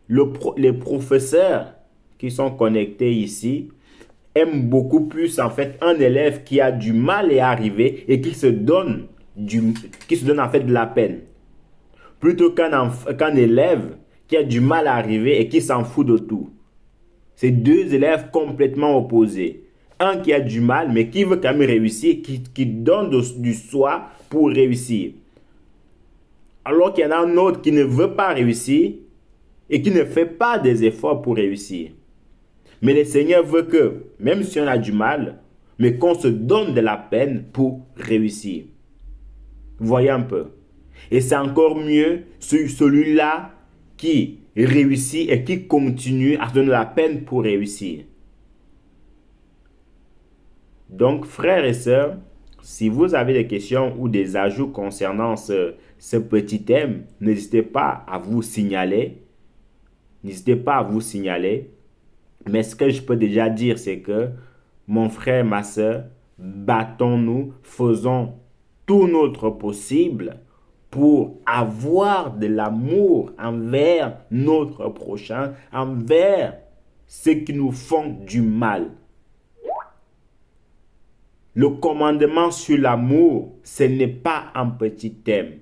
Les professeurs qui sont connectés ici aiment beaucoup plus en fait un élève qui a du mal à y arriver et qui se donne en fait de la peine. Plutôt qu'un élève qui a du mal à arriver et qui s'en fout de tout. C'est deux élèves complètement opposés. Un qui a du mal, mais qui veut quand même réussir, qui donne du soi pour réussir. Alors qu'il y en a un autre qui ne veut pas réussir et qui ne fait pas des efforts pour réussir. Mais le Seigneur veut que, même si on a du mal, mais qu'on se donne de la peine pour réussir. Voyez un peu. Et c'est encore mieux celui-là qui réussit et qui continue à se donner la peine pour réussir. Donc, frères et sœurs, si vous avez des questions ou des ajouts concernant ce petit thème, n'hésitez pas à vous signaler. N'hésitez pas à vous signaler. Mais ce que je peux déjà dire, c'est que, mon frère, ma sœur, battons-nous, faisons tout notre possible pour avoir de l'amour envers notre prochain, envers ceux qui nous font du mal. Le commandement sur l'amour, ce n'est pas un petit thème.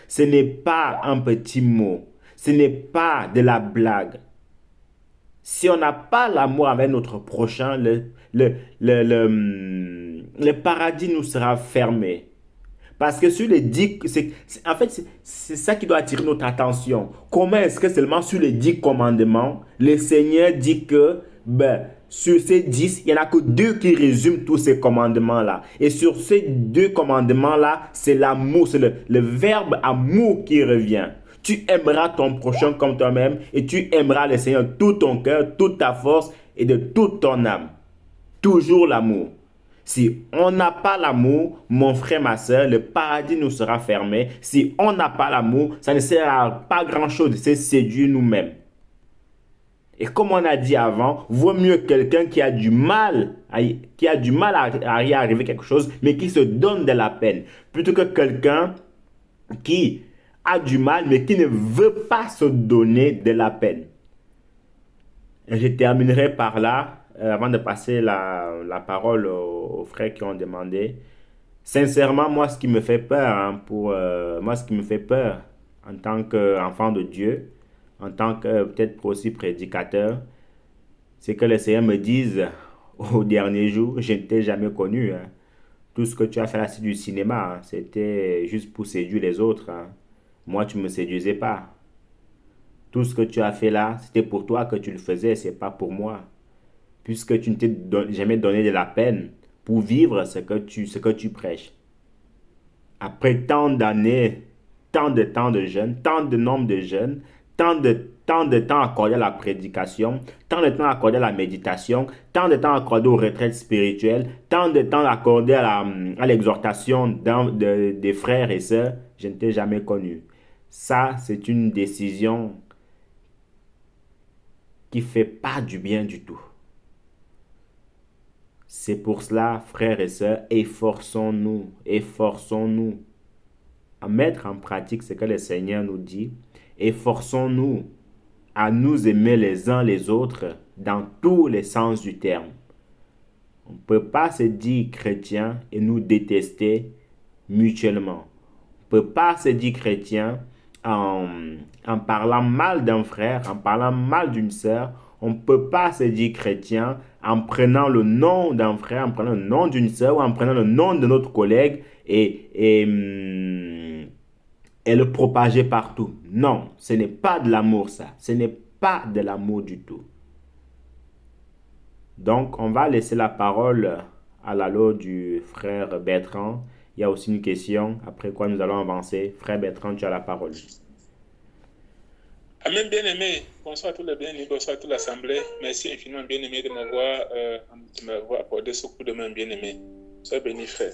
Ce n'est pas un petit mot. Ce n'est pas de la blague. Si on n'a pas l'amour avec notre prochain, le paradis nous sera fermé. Parce que sur les 10, en fait, c'est ça qui doit attirer notre attention. Comment est-ce que seulement sur les 10 commandements, le Seigneur dit que, sur ces 10, il n'y en a que 2 qui résument tous ces commandements-là. Et sur ces 2 commandements-là, c'est l'amour, c'est le verbe amour qui revient. Tu aimeras ton prochain comme toi-même et tu aimeras le Seigneur de tout ton cœur, toute ta force et de toute ton âme. Toujours l'amour. Si on n'a pas l'amour, mon frère, ma soeur, le paradis nous sera fermé. Si on n'a pas l'amour, ça ne sert à pas grand-chose de se séduire nous-mêmes. Et comme on a dit avant, vaut mieux quelqu'un qui a du mal à y arriver quelque chose, mais qui se donne de la peine, plutôt que quelqu'un qui a du mal, mais qui ne veut pas se donner de la peine. Et je terminerai par là, avant de passer la parole aux frères qui ont demandé. Sincèrement, moi, ce qui me fait peur, ce qui me fait peur en tant qu'enfant de Dieu, en tant que peut-être aussi prédicateur, c'est que le Seigneur me dise au dernier jour, je ne t'ai jamais connu. Tout ce que tu as fait là, c'est du cinéma. C'était juste pour séduire les autres. Moi, tu ne me séduisais pas. Tout ce que tu as fait là, c'était pour toi que tu le faisais, c'est pas pour moi. Puisque tu ne t'es jamais donné de la peine pour vivre ce que tu prêches. Après tant d'années, tant de jeunes, tant de nombre de jeunes, tant de temps accordé à la prédication, tant de temps accordé à la méditation, tant de temps accordé aux retraites spirituelles, tant de temps accordé à l'exhortation des frères et sœurs, je ne t'ai jamais connu. Ça, c'est une décision qui ne fait pas du bien du tout. C'est pour cela, frères et sœurs, efforçons-nous à mettre en pratique ce que le Seigneur nous dit. Efforçons-nous à nous aimer les uns les autres dans tous les sens du terme. On ne peut pas se dire chrétien et nous détester mutuellement. On ne peut pas se dire chrétien en parlant mal d'un frère, en parlant mal d'une sœur. On ne peut pas se dire chrétien en prenant le nom d'un frère, en prenant le nom d'une sœur ou en prenant le nom de notre collègue et le propager partout. Non, ce n'est pas de l'amour ça. Ce n'est pas de l'amour du tout. Donc, on va laisser la parole à l'allo du frère Bertrand. Il y a aussi une question, après quoi nous allons avancer. Frère Bertrand, tu as la parole. Amen, bien-aimé. Bonsoir à tous les bien-aimés, bonsoir à toute l'Assemblée. Merci infiniment, bien-aimé, de m'avoir accordé ce coup de main, bien-aimé. Sois béni, frère.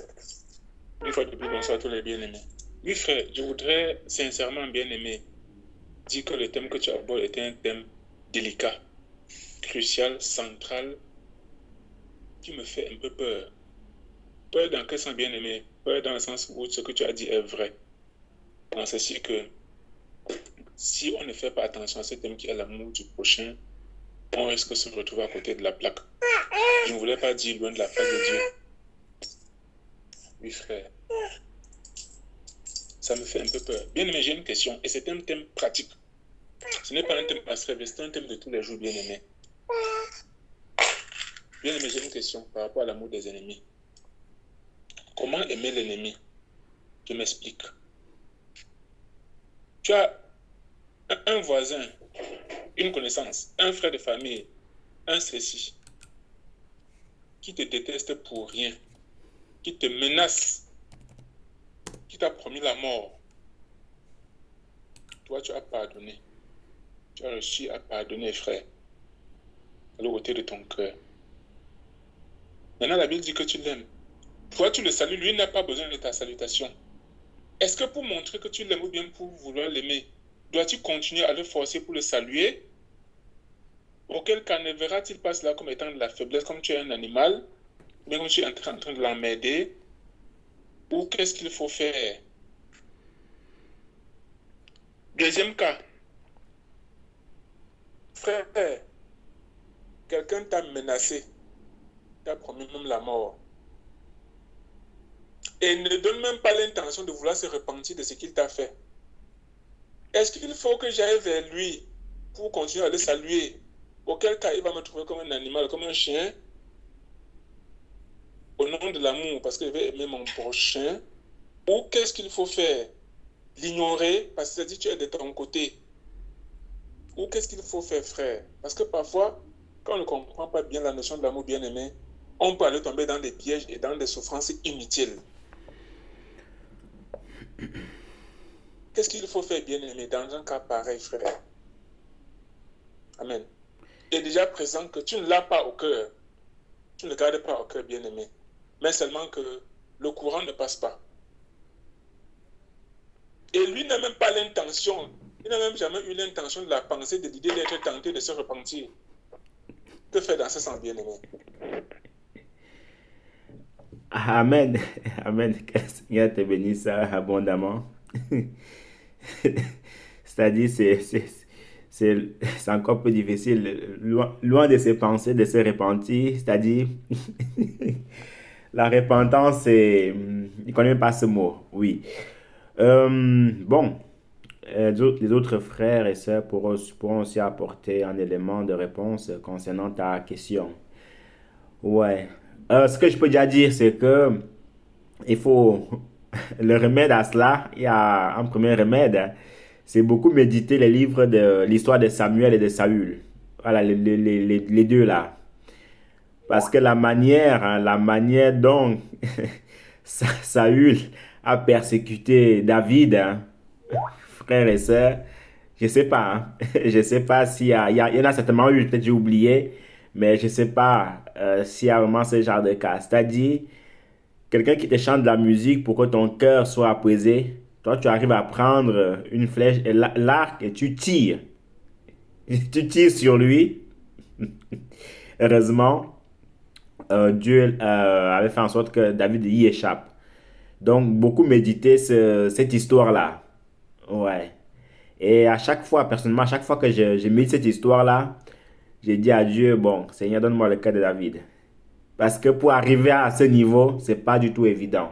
Une fois de plus, bonsoir à tous les bien-aimés. Oui, frère, je voudrais sincèrement, bien-aimé, dire que le thème que tu abordes est un thème délicat, crucial, central, qui me fait un peu peur. Peur dans quel sens, bien-aimé? Peur dans le sens où ce que tu as dit est vrai. Dans ceci que si on ne fait pas attention à ce thème qui est l'amour du prochain, on risque de se retrouver à côté de la plaque. Je ne voulais pas dire loin de la plaque de Dieu. Oui, frère. Ça me fait un peu peur. Bien-aimé, j'ai une question. Et c'est un thème pratique. Ce n'est pas un thème abstrait, c'est un thème de tous les jours, bien-aimé. Bien-aimé, j'ai une question par rapport à l'amour des ennemis. Comment aimer l'ennemi? Je m'explique. Tu as un voisin, une connaissance, un frère de famille, un ceci, qui te déteste pour rien, qui te menace, qui t'a promis la mort. Toi, tu as pardonné. Tu as réussi à pardonner, frère, à l'autre côté de ton cœur. Maintenant, la Bible dit que tu l'aimes. Toi, tu le salues, lui n'a pas besoin de ta salutation. Est-ce que pour montrer que tu l'aimes ou bien pour vouloir l'aimer, dois-tu continuer à le forcer pour le saluer? Auquel cas ne verra-t-il pas cela comme étant de la faiblesse, comme tu es un animal, bien comme tu es en train de l'emmerder? Ou qu'est-ce qu'il faut faire? Deuxième cas. Frère, quelqu'un t'a menacé, t'a promis même la mort. Et ne donne même pas l'intention de vouloir se repentir de ce qu'il t'a fait. Est-ce qu'il faut que j'aille vers lui pour continuer à le saluer? Auquel cas il va me trouver comme un animal, comme un chien, au nom de l'amour, parce que je vais aimer mon prochain? Ou qu'est-ce qu'il faut faire? L'ignorer parce que ça dit tu es de ton côté? Ou qu'est-ce qu'il faut faire, frère? Parce que parfois, quand on ne comprend pas bien la notion de l'amour bien-aimé, on peut aller tomber dans des pièges et dans des souffrances inutiles. Qu'est-ce qu'il faut faire, bien-aimé, dans un cas pareil, frère? Amen. Il est déjà présent que tu ne l'as pas au cœur. Tu ne le gardes pas au cœur, bien-aimé. Mais seulement que le courant ne passe pas. Et lui n'a même pas l'intention, il n'a même jamais eu l'intention de la pensée, de l'idée d'être tenté de se repentir. Que faire dans ce sens, bien-aimé? Amen. Amen. Que le Seigneur te bénisse abondamment. C'est-à-dire, c'est encore plus difficile. Loin de ses pensées, de se repentir. C'est-à-dire, la repentance, il ne connaît pas ce mot. Oui. Bon. Les autres frères et sœurs pourront aussi apporter un élément de réponse concernant ta question. Ouais. Ce que je peux déjà dire, c'est que il faut le remède à cela. Il y a un premier remède, hein. C'est beaucoup méditer les livres de l'histoire de Samuel et de Saül. Voilà, les deux là. Parce que la manière dont Saül a persécuté David, hein, frères et sœurs, je sais pas, hein. Je sais pas s'il y a, il y en a certainement eu, peut-être j'ai oublié, mais je sais pas s'il y a vraiment ce genre de cas. C'est-à-dire, quelqu'un qui te chante de la musique pour que ton cœur soit apaisé, toi tu arrives à prendre une flèche et l'arc et tu tires. Tu tires sur lui. Heureusement, Dieu avait fait en sorte que David y échappe. Donc, beaucoup méditaient cette histoire-là. Ouais. Et à chaque fois, personnellement, à chaque fois que je médite cette histoire-là, j'ai dit à Dieu, bon, Seigneur, donne-moi le cœur de David. Parce que pour arriver à ce niveau, c'est pas du tout évident.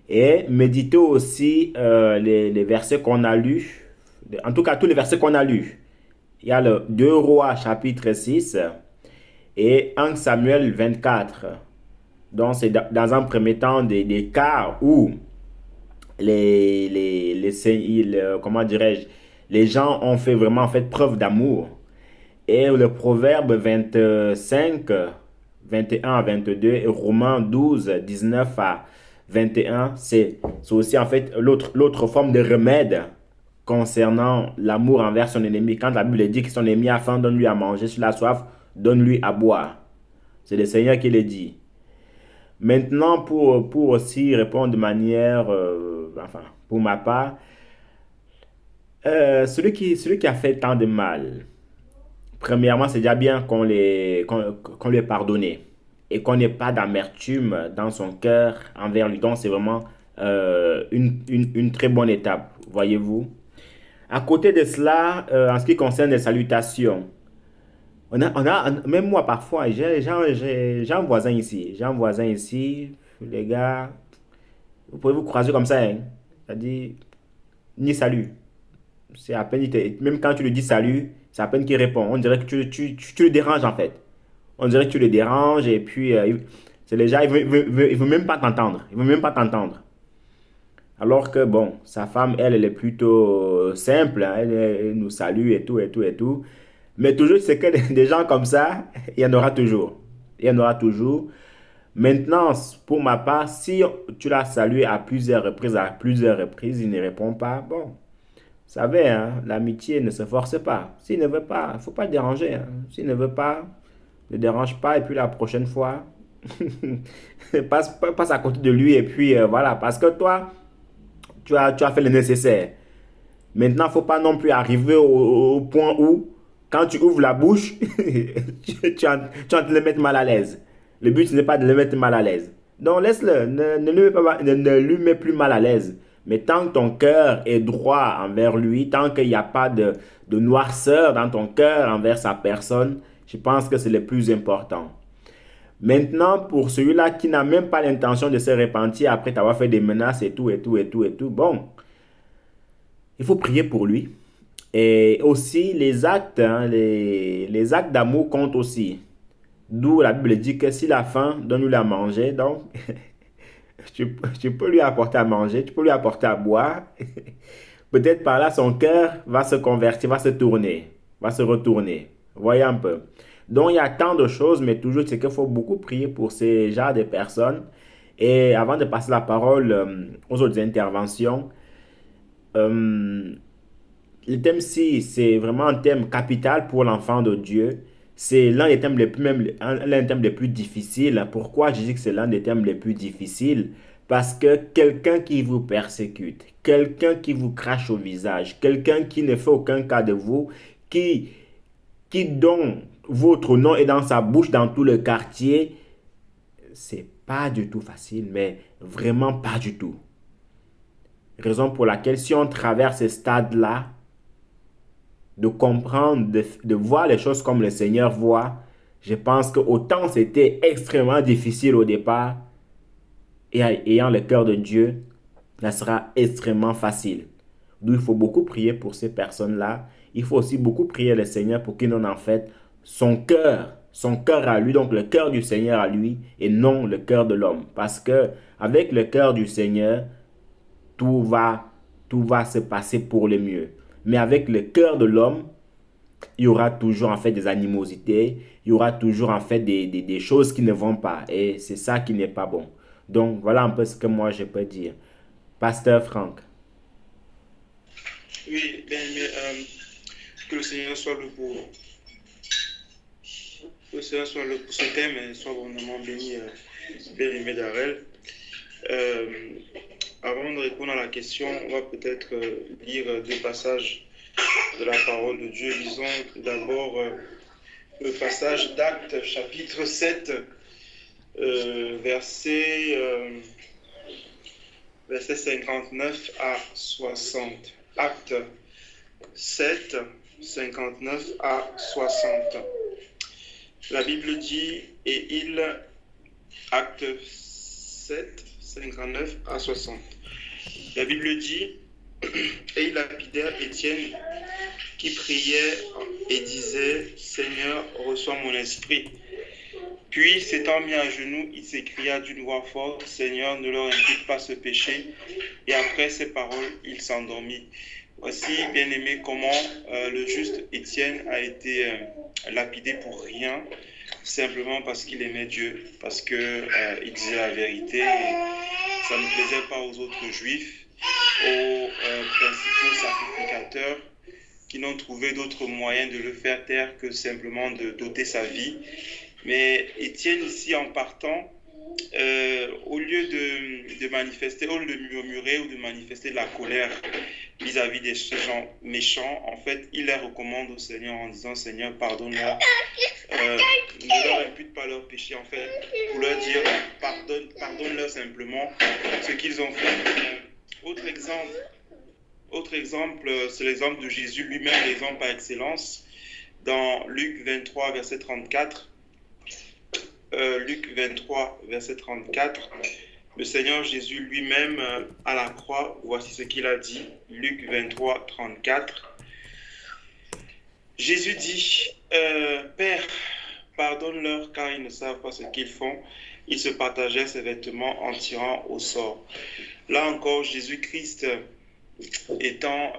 Et méditer aussi les versets qu'on a lus. En tout cas, tous les versets qu'on a lus. Il y a le 2 Rois chapitre 6 et 1 Samuel 24. Donc, c'est dans un premier temps des cas où comment dirais-je, les gens ont fait vraiment fait preuve d'amour. Et le proverbe 25, 21 à 22 et Romains 12, 19 à 21, c'est aussi en fait l'autre forme de remède concernant l'amour envers son ennemi. Quand la Bible dit que son ennemi a faim, donne-lui à manger, s'il a soif, donne-lui à boire. C'est le Seigneur qui le dit. Maintenant, pour aussi répondre de manière, enfin, pour ma part, celui qui a fait tant de mal, premièrement, c'est déjà bien qu'on lui ait pardonné et qu'on n'ait pas d'amertume dans son cœur envers lui. Donc, c'est vraiment une très bonne étape, voyez-vous. À côté de cela, en ce qui concerne les salutations, même moi parfois, j'ai un voisin ici. J'ai un voisin ici, les gars, vous pouvez vous croiser comme ça, hein. C'est-à-dire, ni salut. C'est à peine, même quand tu lui dis salut, c'est à peine qu'il répond. On dirait que tu le déranges en fait. On dirait que tu le déranges et puis c'est déjà, il veut même pas t'entendre. Il veut même pas t'entendre. Alors que bon, sa femme, elle est plutôt simple, hein. Elle nous salue et tout, et tout, et tout. Mais toujours, c'est que des gens comme ça, il y en aura toujours. Il y en aura toujours. Maintenant, pour ma part, si tu l'as salué à plusieurs reprises, il ne répond pas. Bon, vous savez, hein, l'amitié ne se force pas. S'il ne veut pas, il ne faut pas le déranger, hein. S'il ne veut pas, ne dérange pas. Et puis la prochaine fois, passe à côté de lui. Et puis voilà, parce que toi, tu as fait le nécessaire. Maintenant, il ne faut pas non plus arriver au point où, quand tu ouvres la bouche, tu es en train de le mettre mal à l'aise. Le but, ce n'est pas de le mettre mal à l'aise. Donc, laisse-le. Ne lui mets plus mal à l'aise. Mais tant que ton cœur est droit envers lui, tant qu'il n'y a pas de noirceur dans ton cœur envers sa personne, je pense que c'est le plus important. Maintenant, pour celui-là qui n'a même pas l'intention de se repentir après t'avoir fait des menaces et tout, et tout, et tout, et tout, bon, il faut prier pour lui. Et aussi, les actes, hein, les actes d'amour comptent aussi. D'où la Bible dit que s'il a faim, donne-lui à manger. Donc, tu peux lui apporter à manger, tu peux lui apporter à boire. Peut-être par là, son cœur va se convertir, va se tourner, va se retourner. Voyez un peu. Donc, il y a tant de choses, mais toujours, c'est qu'il faut beaucoup prier pour ces genres de personnes. Et avant de passer la parole aux autres interventions, le thème-ci, c'est vraiment un thème capital pour l'enfant de Dieu. C'est l'un des thèmes l'un des thèmes les plus difficiles. Pourquoi je dis que c'est l'un des thèmes les plus difficiles? Parce que quelqu'un qui vous persécute, quelqu'un qui vous crache au visage, quelqu'un qui ne fait aucun cas de vous, qui dont votre nom est dans sa bouche, dans tout le quartier, c'est pas du tout facile, mais vraiment pas du tout. Raison pour laquelle, si on traverse ce stade-là, de comprendre, de voir les choses comme le Seigneur voit, je pense que autant c'était extrêmement difficile au départ, et ayant le cœur de Dieu, ça sera extrêmement facile. D'où il faut beaucoup prier pour ces personnes-là. Il faut aussi beaucoup prier le Seigneur pour qu'il donne en fait son cœur à lui, donc le cœur du Seigneur à lui, et non le cœur de l'homme. Parce que avec le cœur du Seigneur, tout va se passer pour le mieux. Mais avec le cœur de l'homme, il y aura toujours en fait des animosités, il y aura toujours en fait des choses qui ne vont pas. Et c'est ça qui n'est pas bon. Donc voilà un peu ce que moi je peux dire. Pasteur Franck. Oui, bien, mais que le Seigneur soit le pour ce thème et soit vraiment béni, Bérimé Darel. Avant de répondre à la question, on va peut-être lire deux passages de la parole de Dieu. Lisons d'abord le passage d'Actes chapitre 7 versets 59 à 60. Acte 7, 59 à 60. La Bible dit, Acte 7, 59 à 60. La Bible dit, et ils lapidèrent Étienne qui priait et disait, Seigneur, reçois mon esprit. Puis, s'étant mis à genoux, il s'écria d'une voix forte, Seigneur, ne leur impute pas ce péché. Et après ces paroles, il s'endormit. Voici, bien-aimé, comment le juste Étienne a été lapidé pour rien, simplement parce qu'il aimait Dieu, parce qu'il disait la vérité. Ça ne plaisait pas aux autres juifs, aux principaux sacrificateurs, qui n'ont trouvé d'autre moyen de le faire taire que simplement de doter sa vie. Mais Étienne, ici, en partant, au lieu de manifester, au lieu de murmurer ou de manifester de la colère vis-à-vis des gens méchants, en fait, il les recommande au Seigneur en disant, Seigneur, pardonne-leur, ne leur impute pas leur péché, en fait, pour leur dire, pardonne-leur simplement ce qu'ils ont fait. Autre exemple, c'est l'exemple de Jésus lui-même, l'exemple par excellence, dans Luc 23, verset 34. Luc 23, verset 34, le Seigneur Jésus lui-même à la croix, voici ce qu'il a dit, Luc 23, 34. Jésus dit, Père, pardonne-leur car ils ne savent pas ce qu'ils font. Il se partageait ses vêtements en tirant au sort. Là encore, Jésus-Christ étant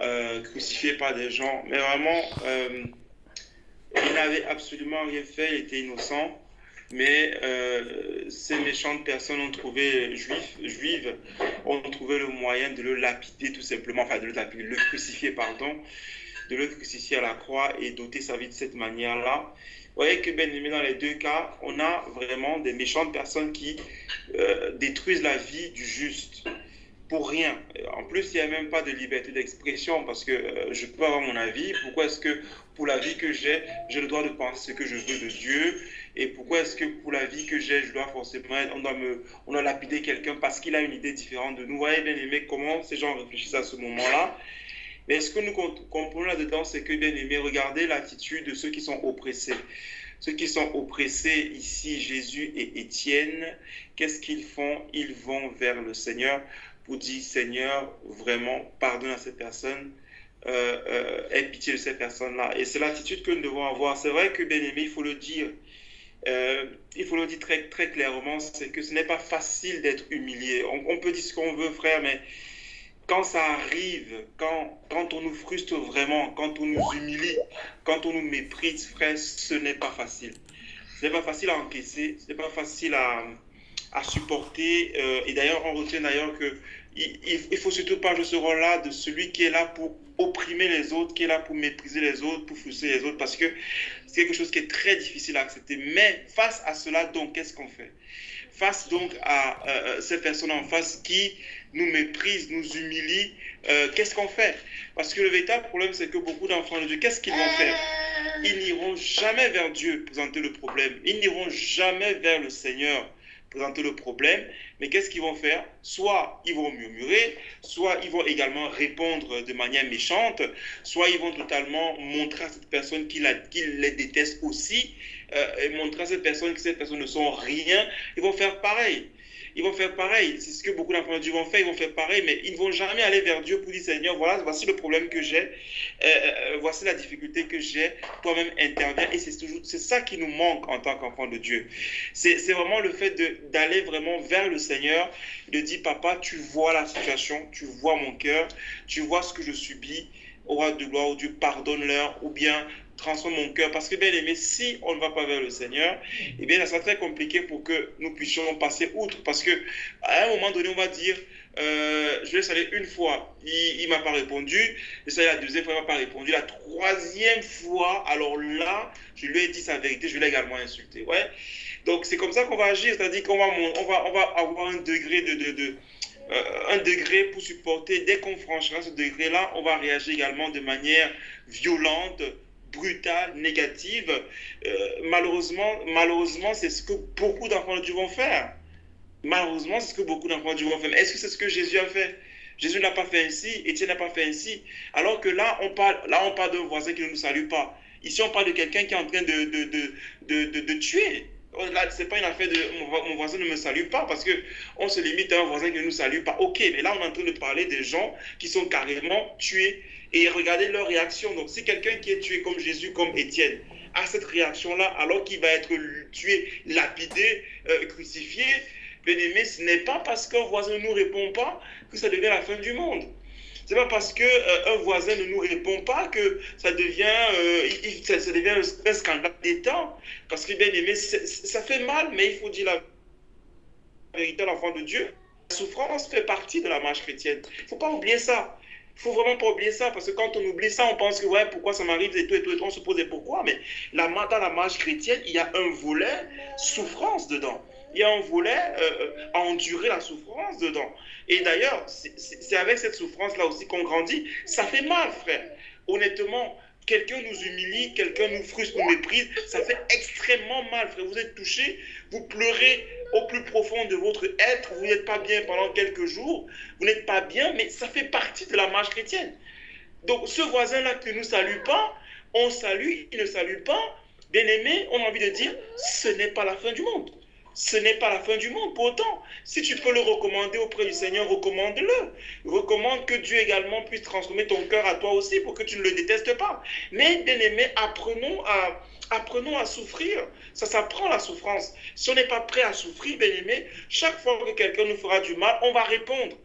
crucifié par des gens, mais vraiment, il n'avait absolument rien fait, il était innocent. Mais ces méchantes personnes ont trouvé, juives, ont trouvé le moyen de le lapider tout simplement, enfin de le crucifier, de le crucifier à la croix et doter sa vie de cette manière-là. Vous voyez que bien aimé, dans les deux cas, on a vraiment des méchantes personnes qui détruisent la vie du juste pour rien. En plus, il n'y a même pas de liberté d'expression parce que je peux avoir mon avis. Pourquoi est-ce que pour la vie que j'ai le droit de penser ce que je veux de Dieu? Et pourquoi est-ce que pour la vie que j'ai, je dois forcément, on doit lapider quelqu'un parce qu'il a une idée différente de nous? Vous voyez bien aimé comment ces gens réfléchissent à ce moment-là. Mais ce que nous comprenons là-dedans, c'est que bien aimé, regardez l'attitude de ceux qui sont oppressés. Ceux qui sont oppressés ici, Jésus et Étienne, qu'est-ce qu'ils font? Ils vont vers le Seigneur pour dire, Seigneur, vraiment, pardonne à ces personnes, aie pitié de ces personnes-là. Et c'est l'attitude que nous devons avoir. C'est vrai que, bien aimé, il faut le dire. Il faut le dire très, très clairement, c'est que ce n'est pas facile d'être humilié. On peut dire ce qu'on veut, frère, mais quand ça arrive, quand on nous frustre vraiment, quand on nous humilie, quand on nous méprise, frère, ce n'est pas facile. Ce n'est pas facile à encaisser, ce n'est pas facile à supporter. Et d'ailleurs, on retient d'ailleurs que il faut surtout pas jouer ce rôle-là de celui qui est là pour opprimer les autres, qui est là pour mépriser les autres, pour frustrer les autres, parce que c'est quelque chose qui est très difficile à accepter. Mais face à cela, donc, qu'est-ce qu'on fait? Face donc à ces personnes en face qui nous méprisent, nous humilient, qu'est-ce qu'on fait? Parce que le véritable problème, c'est que beaucoup d'enfants de Dieu, qu'est-ce qu'ils vont faire? Ils n'iront jamais vers Dieu présenter le problème. Ils n'iront jamais vers le Seigneur présenter le problème, mais qu'est-ce qu'ils vont faire? Soit ils vont murmurer, soit ils vont également répondre de manière méchante, soit ils vont totalement montrer à cette personne qu'ils les détestent aussi, et montrer à cette personne que ces personnes ne sont rien. Ils vont faire pareil. Ils vont faire pareil. C'est ce que beaucoup d'enfants de Dieu vont faire. Ils vont faire pareil, mais ils ne vont jamais aller vers Dieu pour dire, Seigneur, voilà, voici le problème que j'ai, voici la difficulté que j'ai, toi-même interviens. Et c'est ça qui nous manque en tant qu'enfants de Dieu. C'est vraiment le fait d'aller vraiment vers le Seigneur, de dire, papa, tu vois la situation, tu vois mon cœur, tu vois ce que je subis, au roi de gloire, Dieu, pardonne-leur, ou bien transforme mon cœur. Parce que, bien aimé, si on ne va pas vers le Seigneur, eh bien, ça sera très compliqué pour que nous puissions passer outre. Parce que à un moment donné, on va dire, je l'ai salué une fois, il ne m'a pas répondu. Je l'ai salué la deuxième fois, il ne m'a pas répondu. La troisième fois, alors là, je lui ai dit sa vérité, je l'ai également insulté. Ouais. Donc, c'est comme ça qu'on va agir. C'est-à-dire qu'on va avoir un degré un degré pour supporter. Dès qu'on franchira ce degré-là, on va réagir également de manière violente, brutale, négative, malheureusement, c'est ce que beaucoup d'enfants de Dieu vont faire. Malheureusement, c'est ce que beaucoup d'enfants de Dieu vont faire. Mais est-ce que c'est ce que Jésus a fait? Jésus n'a pas fait ainsi, Étienne n'a pas fait ainsi. Alors que là, on parle d'un voisin qui ne nous salue pas. Ici, on parle de quelqu'un qui est en train de tuer. Là, ce n'est pas une affaire de mon voisin ne me salue pas parce qu'on se limite à un voisin qui ne nous salue pas. Ok, mais là, on est en train de parler des gens qui sont carrément tués et regardez leur réaction. Donc, si quelqu'un qui est tué comme Jésus, comme Étienne, a cette réaction-là, alors qu'il va être tué, lapidé, crucifié, bien aimé, ce n'est pas parce qu'un voisin ne nous répond pas que ça devient la fin du monde. Ce n'est pas parce qu'un voisin ne nous répond pas que ça devient un scandale d'État. Parce que, bien aimé, ça fait mal, mais il faut dire la vérité à l'enfant de Dieu. La souffrance fait partie de la marche chrétienne. Il ne faut pas oublier ça. Il ne faut vraiment pas oublier ça, parce que quand on oublie ça, on pense que, ouais, pourquoi ça m'arrive, et tout, on se pose des pourquoi. Mais dans la marche chrétienne, il y a un volet souffrance dedans. Il y a un volet à endurer la souffrance dedans. Et d'ailleurs, c'est avec cette souffrance-là aussi qu'on grandit. Ça fait mal, frère. Honnêtement, quelqu'un nous humilie, quelqu'un nous frustre, nous méprise. Ça fait extrêmement mal, frère. Vous êtes touché, vous pleurez au plus profond de votre être. Vous n'êtes pas bien pendant quelques jours. Vous n'êtes pas bien, mais ça fait partie de la marche chrétienne. Donc, ce voisin-là qui ne nous salue pas, on salue, il ne salue pas. Bien aimé, on a envie de dire, ce n'est pas la fin du monde. Ce n'est pas la fin du monde. Pourtant, si tu peux le recommander auprès du Seigneur, recommande-le. Recommande que Dieu également puisse transformer ton cœur à toi aussi pour que tu ne le détestes pas. Mais, bien-aimé, apprenons à souffrir. Ça s'apprend la souffrance. Si on n'est pas prêt à souffrir, bien-aimé, chaque fois que quelqu'un nous fera du mal, on va répondre.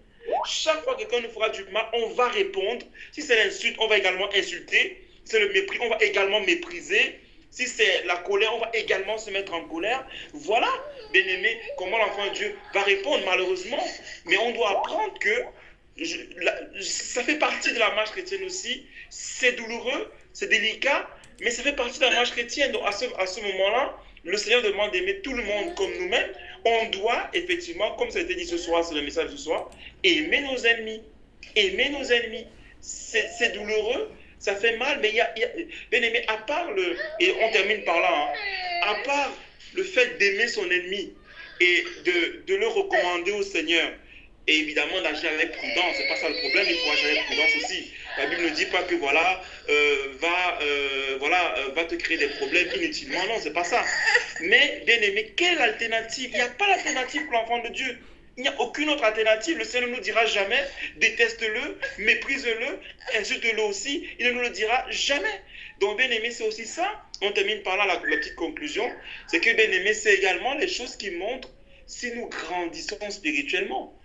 Chaque fois que quelqu'un nous fera du mal, on va répondre. Si c'est l'insulte, on va également insulter. Si c'est le mépris, on va également mépriser. Si c'est la colère, on va également se mettre en colère. Voilà, bien-aimé, comment l'enfant de Dieu va répondre, malheureusement. Mais on doit apprendre que ça fait partie de la marche chrétienne aussi. C'est douloureux, c'est délicat, mais ça fait partie de la marche chrétienne. Donc à ce moment-là, le Seigneur demande d'aimer tout le monde comme nous-mêmes. On doit, effectivement, comme ça a été dit ce soir, c'est le message de ce soir, aimer nos ennemis. Aimer nos ennemis. C'est douloureux. Ça fait mal, mais bien aimé, à part et on termine par là, à part le fait d'aimer son ennemi et de le recommander au Seigneur, et évidemment d'agir avec prudence, c'est pas ça le problème, il faut agir avec prudence aussi. La Bible ne dit pas que va te créer des problèmes inutilement, non, c'est pas ça. Mais bien aimé, quelle alternative? Il n'y a pas d'alternative pour l'enfant de Dieu. Il n'y a aucune autre alternative. Le Seigneur ne nous dira jamais, déteste-le, méprise-le, insulte-le aussi. Il ne nous le dira jamais. Donc, bien aimé, c'est aussi ça. On termine par là la petite conclusion. C'est que, bien aimé, c'est également les choses qui montrent si nous grandissons spirituellement.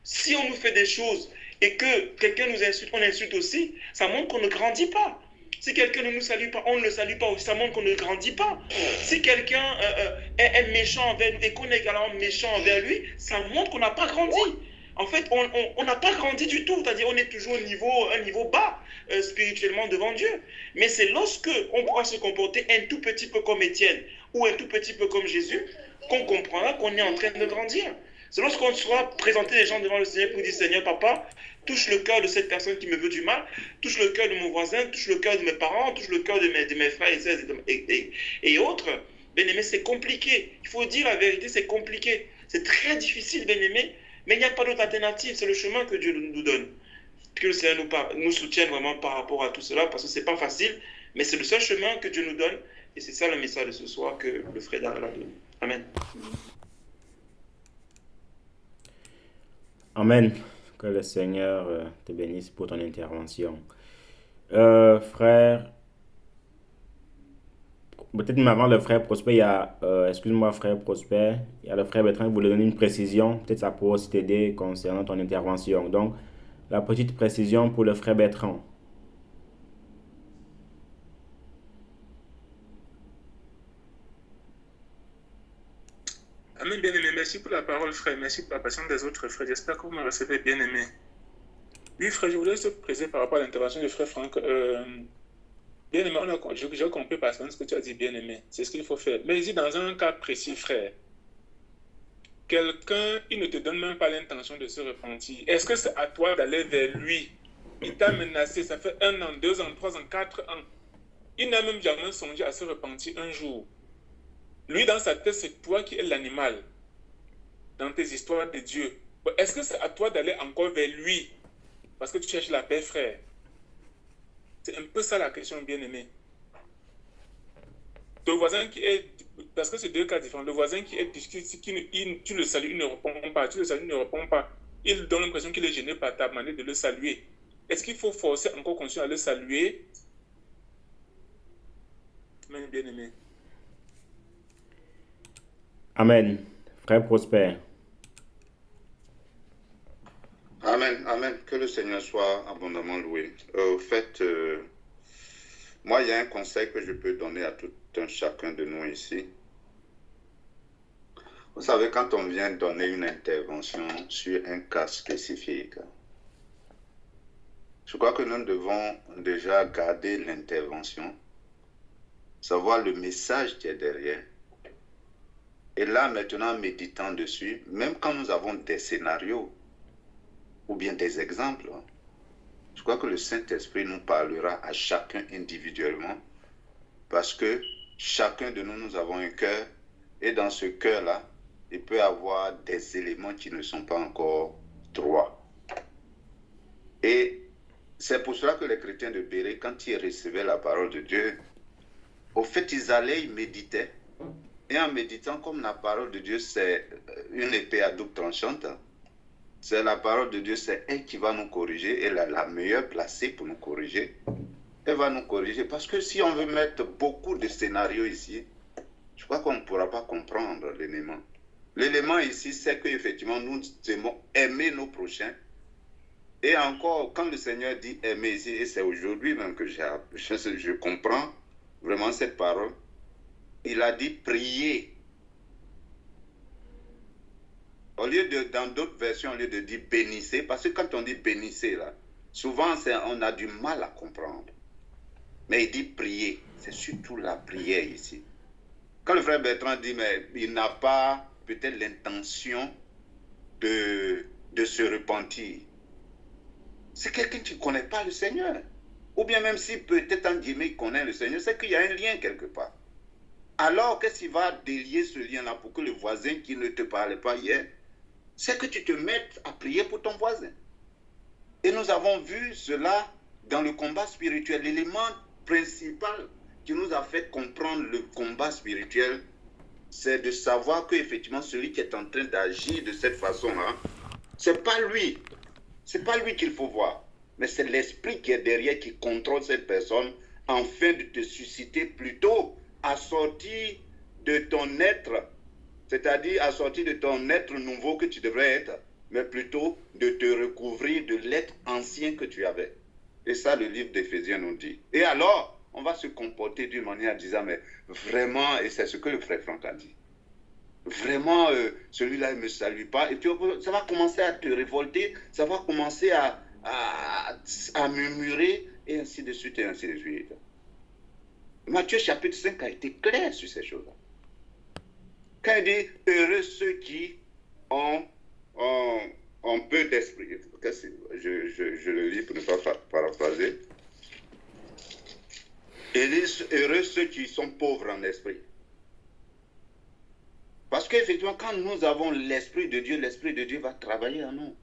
Si on nous fait des choses et que quelqu'un nous insulte, on insulte aussi, ça montre qu'on ne grandit pas. Si quelqu'un ne nous salue pas, on ne le salue pas aussi, ça montre qu'on ne grandit pas. Si quelqu'un est méchant envers nous et qu'on est également méchant envers lui, ça montre qu'on n'a pas grandi. En fait, on n'a pas grandi du tout, c'est-à-dire on est toujours un niveau bas spirituellement devant Dieu. Mais c'est lorsque on pourra se comporter un tout petit peu comme Étienne ou un tout petit peu comme Jésus qu'on comprendra qu'on est en train de grandir. C'est lorsqu'on sera présenté les gens devant le Seigneur pour dire, Seigneur, papa, touche le cœur de cette personne qui me veut du mal, touche le cœur de mon voisin, touche le cœur de mes parents, touche le cœur de mes frères et sœurs et autres. Bien-aimé, c'est compliqué. Il faut dire la vérité, c'est compliqué. C'est très difficile, bien-aimé, mais il n'y a pas d'autre alternative. C'est le chemin que Dieu nous donne. Que le Seigneur nous soutienne vraiment par rapport à tout cela, parce que ce n'est pas facile, mais c'est le seul chemin que Dieu nous donne. Et c'est ça le message de ce soir que le frère Darrell a donné. Amen. Amen. Que le Seigneur te bénisse pour ton intervention. Frère, peut-être même avant le frère Prosper, il y a, excuse-moi frère Prosper, il y a le frère Bertrand qui voulait donner une précision. Peut-être ça pourra aussi t'aider concernant ton intervention. Donc, la petite précision pour le frère Bertrand. Amen, bien-aimé. Merci pour la parole, frère. Merci pour la patience des autres frères. J'espère que vous me recevez, bien-aimé. Oui, frère, je voulais se préciser par rapport à l'intervention du frère Franck. Bien-aimé, j'ai compris par ce que tu as dit, bien-aimé. C'est ce qu'il faut faire. Mais ici, dans un cas précis, frère, quelqu'un, il ne te donne même pas l'intention de se repentir. Est-ce que c'est à toi d'aller vers lui? Il t'a menacé, ça fait 1 an, 2 ans, 3 ans, 4 ans. Il n'a même jamais songé à se repentir un jour. Lui, dans sa tête, c'est toi qui es l'animal dans tes histoires de Dieu. Est-ce que c'est à toi d'aller encore vers lui parce que tu cherches la paix, frère? C'est un peu ça la question, bien-aimé. Le voisin qui est... Parce que c'est deux cas différents. Le voisin qui est difficile, tu le salues, il ne répond pas. Tu le salues, il ne répond pas. Il donne l'impression qu'il est gêné par ta manière de le saluer. Est-ce qu'il faut forcer encore continuer à le saluer? Amen, bien-aimé. Amen. Frère Prosper. Amen, amen. Que le Seigneur soit abondamment loué. Au fait, moi, il y a un conseil que je peux donner à tout un chacun de nous ici. Vous savez, quand on vient donner une intervention sur un cas spécifique, je crois que nous devons déjà garder l'intervention, savoir le message qui est derrière. Et là, maintenant, méditant dessus, même quand nous avons des scénarios ou bien des exemples, je crois que le Saint-Esprit nous parlera à chacun individuellement parce que chacun de nous, nous avons un cœur et dans ce cœur-là, il peut y avoir des éléments qui ne sont pas encore droits. Et c'est pour cela que les chrétiens de Béret, quand ils recevaient la parole de Dieu, au fait, ils allaient, ils méditaient. Et en méditant, comme la parole de Dieu, c'est une épée à double tranchante, c'est la parole de Dieu, c'est elle qui va nous corriger, elle est la meilleure placée pour nous corriger. Elle va nous corriger, parce que si on veut mettre beaucoup de scénarios ici, je crois qu'on ne pourra pas comprendre l'élément. L'élément ici, c'est qu'effectivement, nous devons aimer nos prochains. Et encore, quand le Seigneur dit aimer ici, et c'est aujourd'hui même que je comprends vraiment cette parole, il a dit prier. Au lieu de, dans d'autres versions, au lieu de dire bénissez, parce que quand on dit bénissez, là, souvent on a du mal à comprendre. Mais il dit prier, c'est surtout la prière ici. Quand le frère Bertrand dit, mais il n'a pas peut-être l'intention de se repentir, c'est quelqu'un qui ne connaît pas le Seigneur. Ou bien même si peut-être en guillemets il connaît le Seigneur, c'est qu'il y a un lien quelque part. Alors qu'est-ce qui va délier ce lien-là pour que le voisin qui ne te parlait pas hier, c'est que tu te mettes à prier pour ton voisin. Et nous avons vu cela dans le combat spirituel. L'élément principal qui nous a fait comprendre le combat spirituel, c'est de savoir qu'effectivement celui qui est en train d'agir de cette façon-là, c'est pas lui. C'est pas lui qu'il faut voir. Mais c'est l'esprit qui est derrière qui contrôle cette personne afin de te susciter plutôt à sortir de ton être, c'est-à-dire à sortir de ton être nouveau que tu devrais être, mais plutôt de te recouvrir de l'être ancien que tu avais. Et ça, le livre d'Éphésiens nous dit. Et alors, on va se comporter d'une manière disant, mais vraiment, et c'est ce que le frère Franck a dit, vraiment, celui-là, il ne me salue pas, et ça va commencer à te révolter, ça va commencer à murmurer, et ainsi de suite, et ainsi de suite. Matthieu chapitre 5 a été clair sur ces choses-là. Quand il dit « Heureux ceux qui ont peu d'esprit », je le lis pour ne pas paraphraser. Il dit « Heureux ceux qui sont pauvres en esprit ». Parce qu'effectivement, quand nous avons l'Esprit de Dieu va travailler en nous.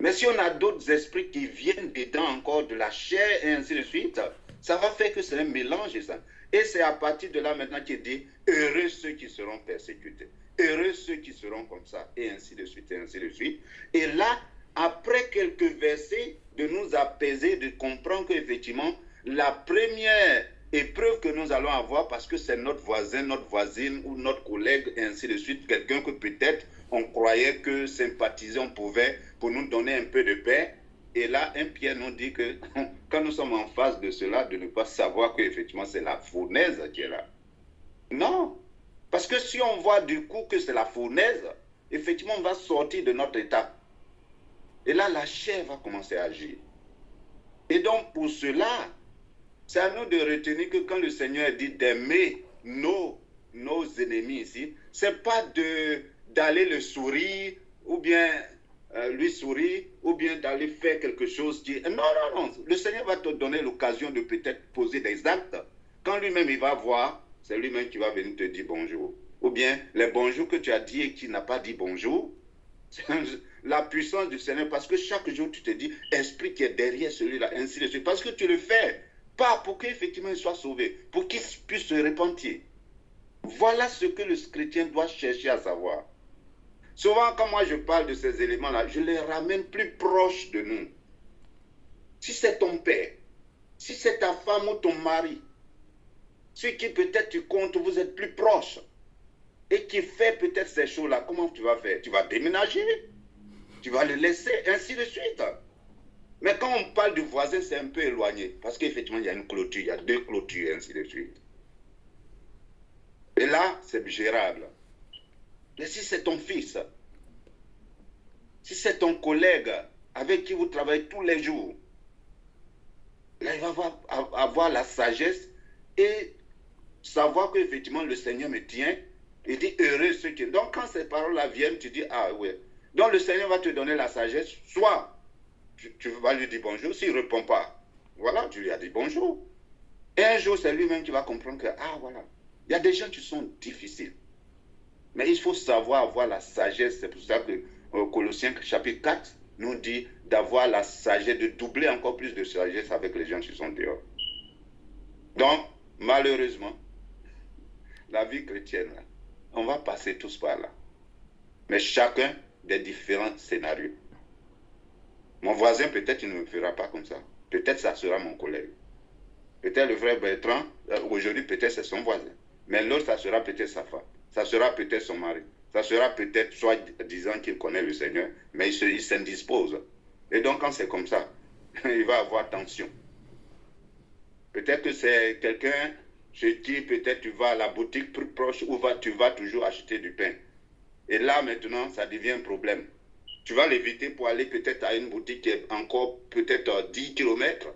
Mais si on a d'autres esprits qui viennent dedans encore de la chair et ainsi de suite, ça va faire que c'est un mélange et ça. Et c'est à partir de là maintenant qu'il dit « Heureux ceux qui seront persécutés, heureux ceux qui seront comme ça, et ainsi de suite, et ainsi de suite. » Et là, après quelques versets, de nous apaiser, de comprendre qu'effectivement, la première épreuve que nous allons avoir, parce que c'est notre voisin, notre voisine ou notre collègue, et ainsi de suite, quelqu'un que peut-être on croyait que sympathiser, on pouvait, pour nous donner un peu de paix. Et là, un Pierre nous dit que quand nous sommes en face de cela, de ne pas savoir qu'effectivement c'est la fournaise qui est là. Non, parce que si on voit du coup que c'est la fournaise, effectivement on va sortir de notre état. Et là, la chair va commencer à agir. Et donc pour cela, c'est à nous de retenir que quand le Seigneur dit d'aimer nos ennemis ici, c'est pas d'aller le sourire ou bien lui sourire ou bien d'aller faire quelque chose qui... Non, non, non. Le Seigneur va te donner l'occasion de peut-être poser des actes. Quand lui-même il va voir, c'est lui-même qui va venir te dire bonjour. Ou bien les bonjours que tu as dit et qui n'a pas dit bonjour, c'est la puissance du Seigneur, parce que chaque jour tu te dis, esprit qui est derrière celui-là, ainsi de suite. Parce que tu le fais, pas pour qu'effectivement il soit sauvé, pour qu'il puisse se repentir. Voilà ce que le chrétien doit chercher à savoir. Souvent, quand moi je parle de ces éléments-là, je les ramène plus proches de nous. Si c'est ton père, si c'est ta femme ou ton mari, ce qui peut-être tu comptes, vous êtes plus proches, et qui fait peut-être ces choses-là, comment tu vas faire? Tu vas déménager, tu vas le laisser, ainsi de suite. Mais quand on parle du voisin, c'est un peu éloigné, parce qu'effectivement, il y a une clôture, il y a 2 clôtures, ainsi de suite. Et là, c'est gérable. Mais si c'est ton fils, si c'est ton collègue avec qui vous travaillez tous les jours, là, il va avoir la sagesse et savoir qu'effectivement, le Seigneur me tient. Il dit heureux ceux qui... Donc, quand ces paroles-là viennent, tu dis, ah oui. Donc, le Seigneur va te donner la sagesse. Soit tu vas lui dire bonjour. S'il ne répond pas, voilà, tu lui as dit bonjour. Et un jour, c'est lui-même qui va comprendre que, ah voilà, il y a des gens qui sont difficiles. Mais il faut savoir avoir la sagesse. C'est pour ça que Colossiens chapitre 4 nous dit d'avoir la sagesse, de doubler encore plus de sagesse avec les gens qui sont dehors. Donc, malheureusement, la vie chrétienne, là, on va passer tous par là. Mais chacun des différents scénarios. Mon voisin, peut-être, il ne me fera pas comme ça. Peut-être, ça sera mon collègue. Peut-être le frère Bertrand, aujourd'hui, peut-être, c'est son voisin. Mais l'autre, ça sera peut-être sa femme. Ça sera peut-être son mari. Ça sera peut-être, soit disant qu'il connaît le Seigneur, mais il s'indispose. Et donc, quand c'est comme ça, il va avoir tension. Peut-être que c'est quelqu'un chez qui peut-être tu vas à la boutique plus proche où tu vas toujours acheter du pain. Et là, maintenant, ça devient un problème. Tu vas l'éviter pour aller peut-être à une boutique qui est encore peut-être 10 km.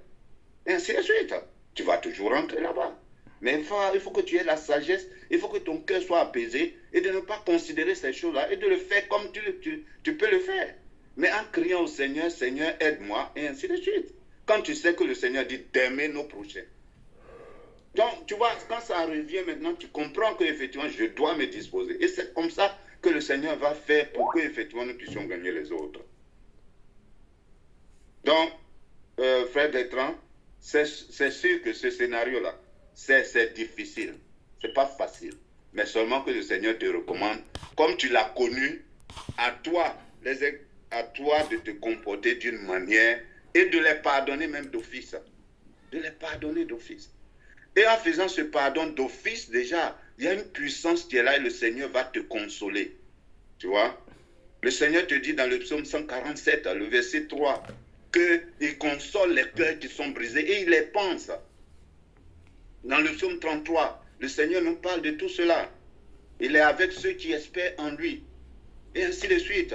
Et ainsi de suite. Tu vas toujours rentrer là-bas. Mais il faut que tu aies la sagesse, il faut que ton cœur soit apaisé et de ne pas considérer ces choses-là et de le faire comme tu peux le faire. Mais en criant au Seigneur, Seigneur, aide-moi, et ainsi de suite. Quand tu sais que le Seigneur dit d'aimer nos prochains. Donc, tu vois, quand ça revient maintenant, tu comprends qu'effectivement, je dois me disposer. Et c'est comme ça que le Seigneur va faire pour qu'effectivement, nous puissions gagner les autres. Donc, frère Bertrand, c'est sûr que ce scénario-là, c'est difficile. C'est pas facile. Mais seulement que le Seigneur te recommande, comme tu l'as connu, à toi de te comporter d'une manière et de les pardonner même d'office. De les pardonner d'office. Et en faisant ce pardon d'office, déjà, il y a une puissance qui est là et le Seigneur va te consoler. Tu vois? Le Seigneur te dit dans le psaume 147, le verset 3, qu'il console les cœurs qui sont brisés et il les pense. Dans le psaume 33, le Seigneur nous parle de tout cela. Il est avec ceux qui espèrent en lui. Et ainsi de suite.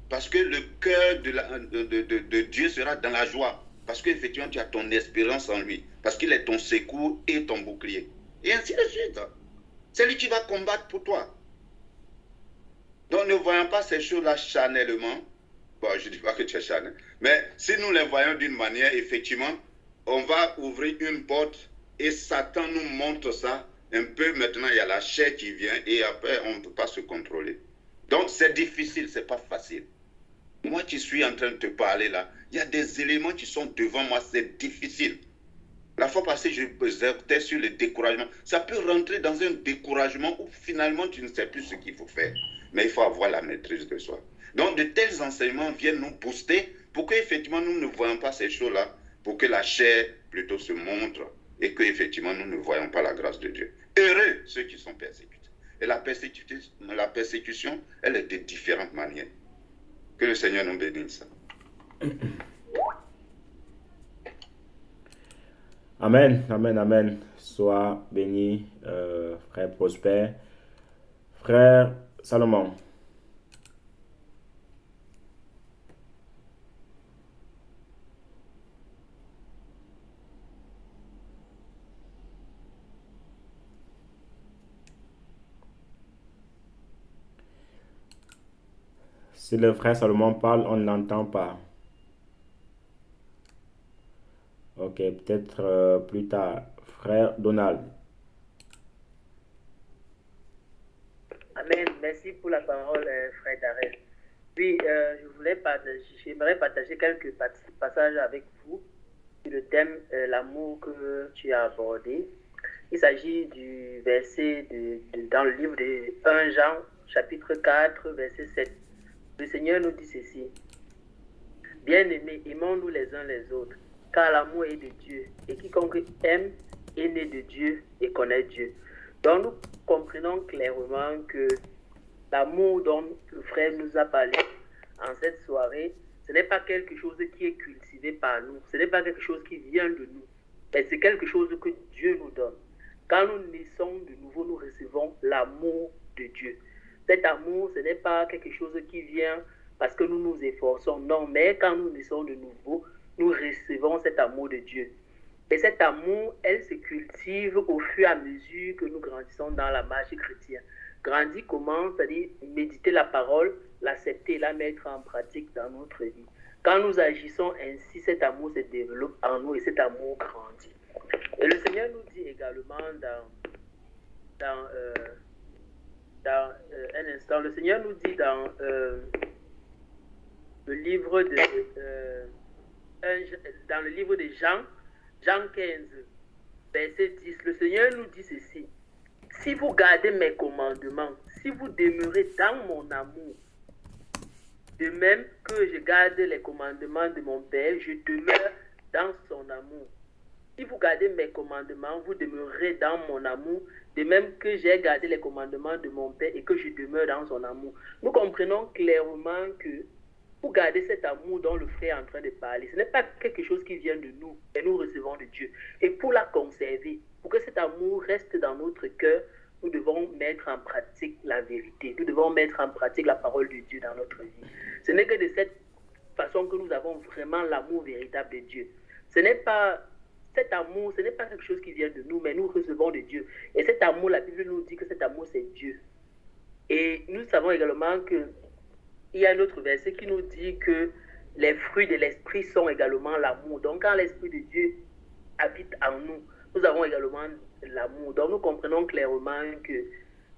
Parce que le cœur de Dieu sera dans la joie. Parce qu'effectivement, tu as ton espérance en lui. Parce qu'il est ton secours et ton bouclier. Et ainsi de suite. C'est lui qui va combattre pour toi. Donc, ne voyons pas ces choses-là charnellement. Bon, je ne dis pas que tu es charnel. Mais si nous les voyons d'une manière, effectivement, on va ouvrir une porte et Satan nous montre ça. Un peu maintenant, il y a la chair qui vient et après, on ne peut pas se contrôler. Donc, c'est difficile, ce n'est pas facile. Moi qui suis en train de te parler là, il y a des éléments qui sont devant moi, c'est difficile. La fois passée, je posais sur le découragement. Ça peut rentrer dans un découragement où finalement tu ne sais plus ce qu'il faut faire. Mais il faut avoir la maîtrise de soi. Donc de tels enseignements viennent nous booster pour qu'effectivement nous ne voyons pas ces choses-là, pour que la chair plutôt se montre et qu'effectivement nous ne voyons pas la grâce de Dieu. Heureux ceux qui sont persécutés. Et la persécution, elle est de différentes manières. Que le Seigneur nous bénisse. Amen, amen, amen. Sois béni, frère Prosper. Frère Salomon. Si le frère Salomon parle, on ne l'entend pas. Ok, peut-être plus tard. Frère Donald. Amen. Merci pour la parole, frère Darrell. Oui, j'aimerais partager quelques passages avec vous sur le thème l'amour que tu as abordé. Il s'agit du verset dans le livre de 1 Jean, chapitre 4, verset 7. Le Seigneur nous dit ceci. Bien-aimés, aimons-nous les uns les autres, car l'amour est de Dieu, et quiconque aime est né de Dieu et connaît Dieu. Donc nous comprenons clairement que l'amour dont le frère nous a parlé en cette soirée, ce n'est pas quelque chose qui est cultivé par nous, ce n'est pas quelque chose qui vient de nous, mais c'est quelque chose que Dieu nous donne. Quand nous naissons de nouveau, nous recevons l'amour de Dieu. Cet amour, ce n'est pas quelque chose qui vient parce que nous nous efforçons, non, mais quand nous naissons de nouveau, nous recevons cet amour de Dieu. Et cet amour, elle se cultive au fur et à mesure que nous grandissons dans la marche chrétienne. Grandir comment? C'est-à-dire méditer la parole, l'accepter, la mettre en pratique dans notre vie. Quand nous agissons ainsi, cet amour se développe en nous et cet amour grandit. Et le Seigneur nous dit également dans un instant, le Seigneur nous dit dans le livre de Jean 15, verset 10, le Seigneur nous dit ceci. Si vous gardez mes commandements, si vous demeurez dans mon amour, de même que je garde les commandements de mon Père, je demeure dans son amour. Si vous gardez mes commandements, vous demeurerez dans mon amour, de même que j'ai gardé les commandements de mon Père et que je demeure dans son amour. Nous comprenons clairement que pour garder cet amour dont le frère est en train de parler, ce n'est pas quelque chose qui vient de nous, mais nous recevons de Dieu. Et pour la conserver, pour que cet amour reste dans notre cœur, nous devons mettre en pratique la vérité. Nous devons mettre en pratique la parole de Dieu dans notre vie. Ce n'est que de cette façon que nous avons vraiment l'amour véritable de Dieu. Cet amour, ce n'est pas quelque chose qui vient de nous, mais nous recevons de Dieu. Et cet amour, la Bible nous dit que cet amour, c'est Dieu. Et nous savons également qu'il y a un autre verset qui nous dit que les fruits de l'esprit sont également l'amour. Donc, quand l'esprit de Dieu habite en nous, nous avons également l'amour. Donc, nous comprenons clairement que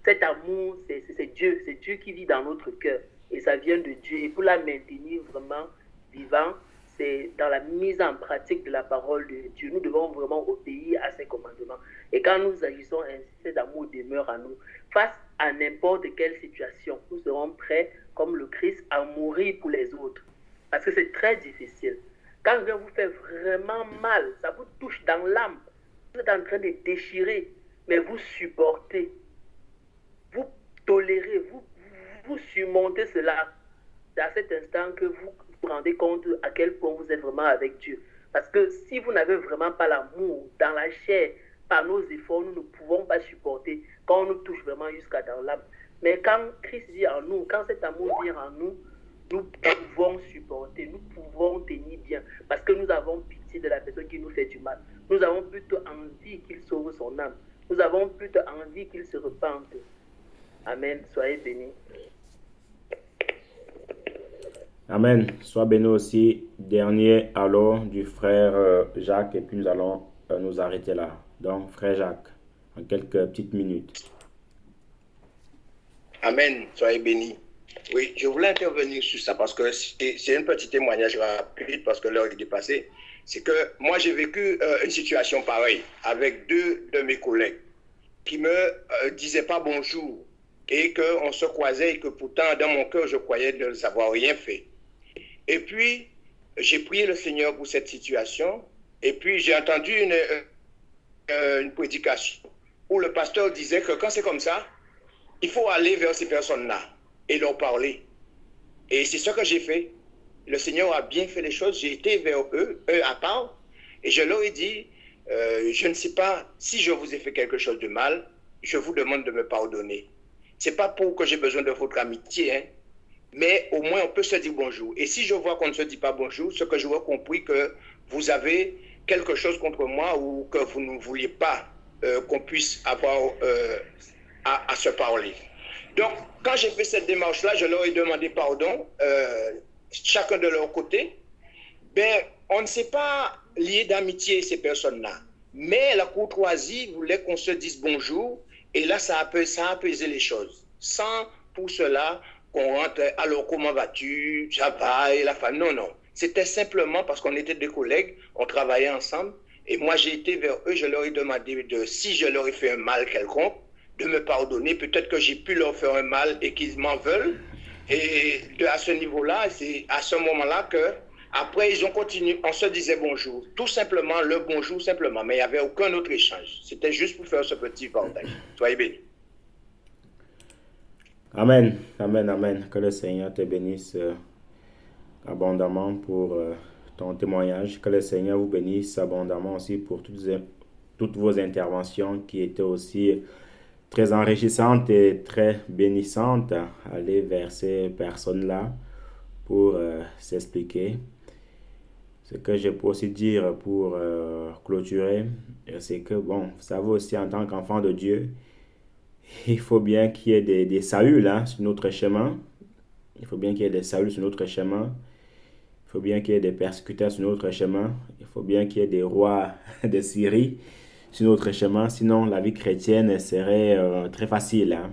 cet amour, c'est Dieu. C'est Dieu qui vit dans notre cœur. Et ça vient de Dieu. Et pour la maintenir vraiment vivant, c'est dans la mise en pratique de la parole de Dieu. Nous devons vraiment obéir à ses commandements. Et quand nous agissons ainsi, cet amour demeure en nous. Face à n'importe quelle situation, nous serons prêts, comme le Christ, à mourir pour les autres. Parce que c'est très difficile. Quand quelqu'un vous fait vraiment mal, ça vous touche dans l'âme, vous êtes en train de déchirer, mais vous supportez, vous tolérez, vous surmontez cela. C'est à cet instant que vous vous rendez compte à quel point vous êtes vraiment avec Dieu. Parce que si vous n'avez vraiment pas l'amour dans la chair, par nos efforts, nous ne pouvons pas supporter quand on nous touche vraiment jusqu'à dans l'âme. Mais quand Christ vit en nous, quand cet amour vient en nous, nous pouvons supporter, nous pouvons tenir bien, parce que nous avons pitié de la personne qui nous fait du mal. Nous avons plutôt envie qu'il sauve son âme. Nous avons plutôt envie qu'il se repente. Amen. Soyez bénis. Amen. Sois béni aussi. Dernier alors du frère Jacques, et puis nous allons nous arrêter là. Donc, frère Jacques, en quelques petites minutes. Amen. Soyez bénis. Oui, je voulais intervenir sur ça parce que c'est un petit témoignage rapide parce que l'heure est dépassée. C'est que moi, j'ai vécu une situation pareille avec deux de mes collègues qui me disaient pas bonjour et qu'on se croisait et que pourtant, dans mon cœur, je croyais ne savoir rien fait. Et puis, j'ai prié le Seigneur pour cette situation et puis j'ai entendu une prédication où le pasteur disait que quand c'est comme ça, il faut aller vers ces personnes-là et leur parler. Et c'est ce que j'ai fait. Le Seigneur a bien fait les choses. J'ai été vers eux à part, et je leur ai dit, je ne sais pas si je vous ai fait quelque chose de mal, je vous demande de me pardonner. Ce n'est pas pour que j'ai besoin de votre amitié, hein, mais au moins on peut se dire bonjour. Et si je vois qu'on ne se dit pas bonjour, c'est que j'aurais compris que vous avez quelque chose contre moi ou que vous ne vouliez pas qu'on puisse avoir à se parler. Donc, quand j'ai fait cette démarche-là, je leur ai demandé pardon, chacun de leur côté. Ben, on ne s'est pas lié d'amitié, ces personnes-là. Mais la courtoisie voulait qu'on se dise bonjour. Et là, ça a apaisé les choses. Sans pour cela qu'on rentre, alors comment vas-tu, ça va, et la femme. Non, non. C'était simplement parce qu'on était des collègues, on travaillait ensemble. Et moi, j'ai été vers eux, je leur ai demandé si je leur ai fait un mal quelconque, de me pardonner. Peut-être que j'ai pu leur faire un mal et qu'ils m'en veulent. Et à ce niveau-là, c'est à ce moment-là que, après, ils ont continué. On se disait bonjour. Tout simplement, le bonjour simplement. Mais il n'y avait aucun autre échange. C'était juste pour faire ce petit partage. Soyez bénis. Amen, amen, amen. Que le Seigneur te bénisse abondamment pour ton témoignage. Que le Seigneur vous bénisse abondamment aussi pour toutes vos interventions qui étaient aussi très enrichissantes et très bénissantes. Aller vers ces personnes-là pour s'expliquer. Ce que je peux aussi dire pour clôturer, c'est que, bon, vous savez aussi en tant qu'enfant de Dieu, il faut bien qu'il y ait des saluts là, sur notre chemin. Il faut bien qu'il y ait des saluts sur notre chemin. Il faut bien qu'il y ait des persécuteurs sur notre chemin. Il faut bien qu'il y ait des rois de Syrie sur notre chemin. Sinon, la vie chrétienne serait très facile. Hein.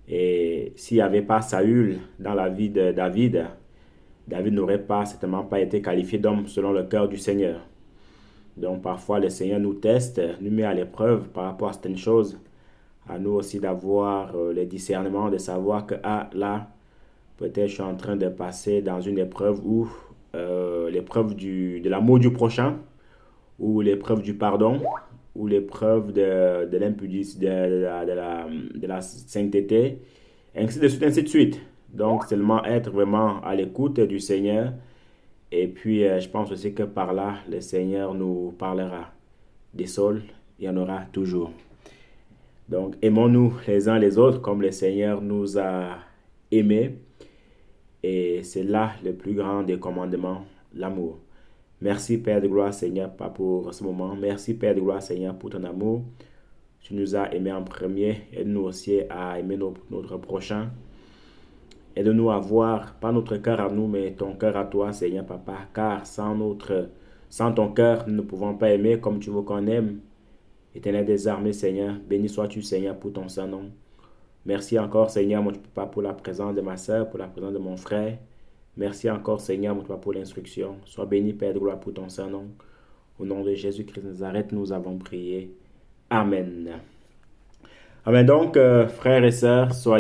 Et s'il n'y avait pas Saül dans la vie de David, David n'aurait certainement pas été qualifié d'homme selon le cœur du Seigneur. Donc parfois, le Seigneur nous teste, nous met à l'épreuve par rapport à certaines choses. À nous aussi d'avoir le discernement, de savoir que là, peut-être je suis en train de passer dans une épreuve où l'épreuve de l'amour du prochain, ou l'épreuve du pardon, ou l'épreuve de l'impudicité, de la sainteté, ainsi de suite. Donc, seulement être vraiment à l'écoute du Seigneur. Et puis, je pense aussi que par là, le Seigneur nous parlera. Des sols, il y en aura toujours. Donc, aimons-nous les uns les autres comme le Seigneur nous a aimés. Et c'est là le plus grand des commandements, l'amour. Merci, Père de gloire, Seigneur, pas pour ce moment. Merci, Père de gloire, Seigneur, pour ton amour. Tu nous as aimés en premier. Aide-nous aussi à aimer notre prochain. Aide-nous à voir, pas notre cœur à nous, mais ton cœur à toi, Seigneur, Papa. Car sans ton cœur, nous ne pouvons pas aimer comme tu veux qu'on aime. Éternel des armées, Seigneur, béni sois-tu, Seigneur, pour ton saint nom. Merci encore, Seigneur, mon Papa, pour la présence de ma soeur, pour la présence de mon frère. Merci encore, Seigneur, mon Papa, pour l'instruction. Sois béni, Père de gloire, pour ton saint nom. Au nom de Jésus-Christ de Nazareth, nous avons prié. Amen. Amen. Donc, frères et sœurs, soyez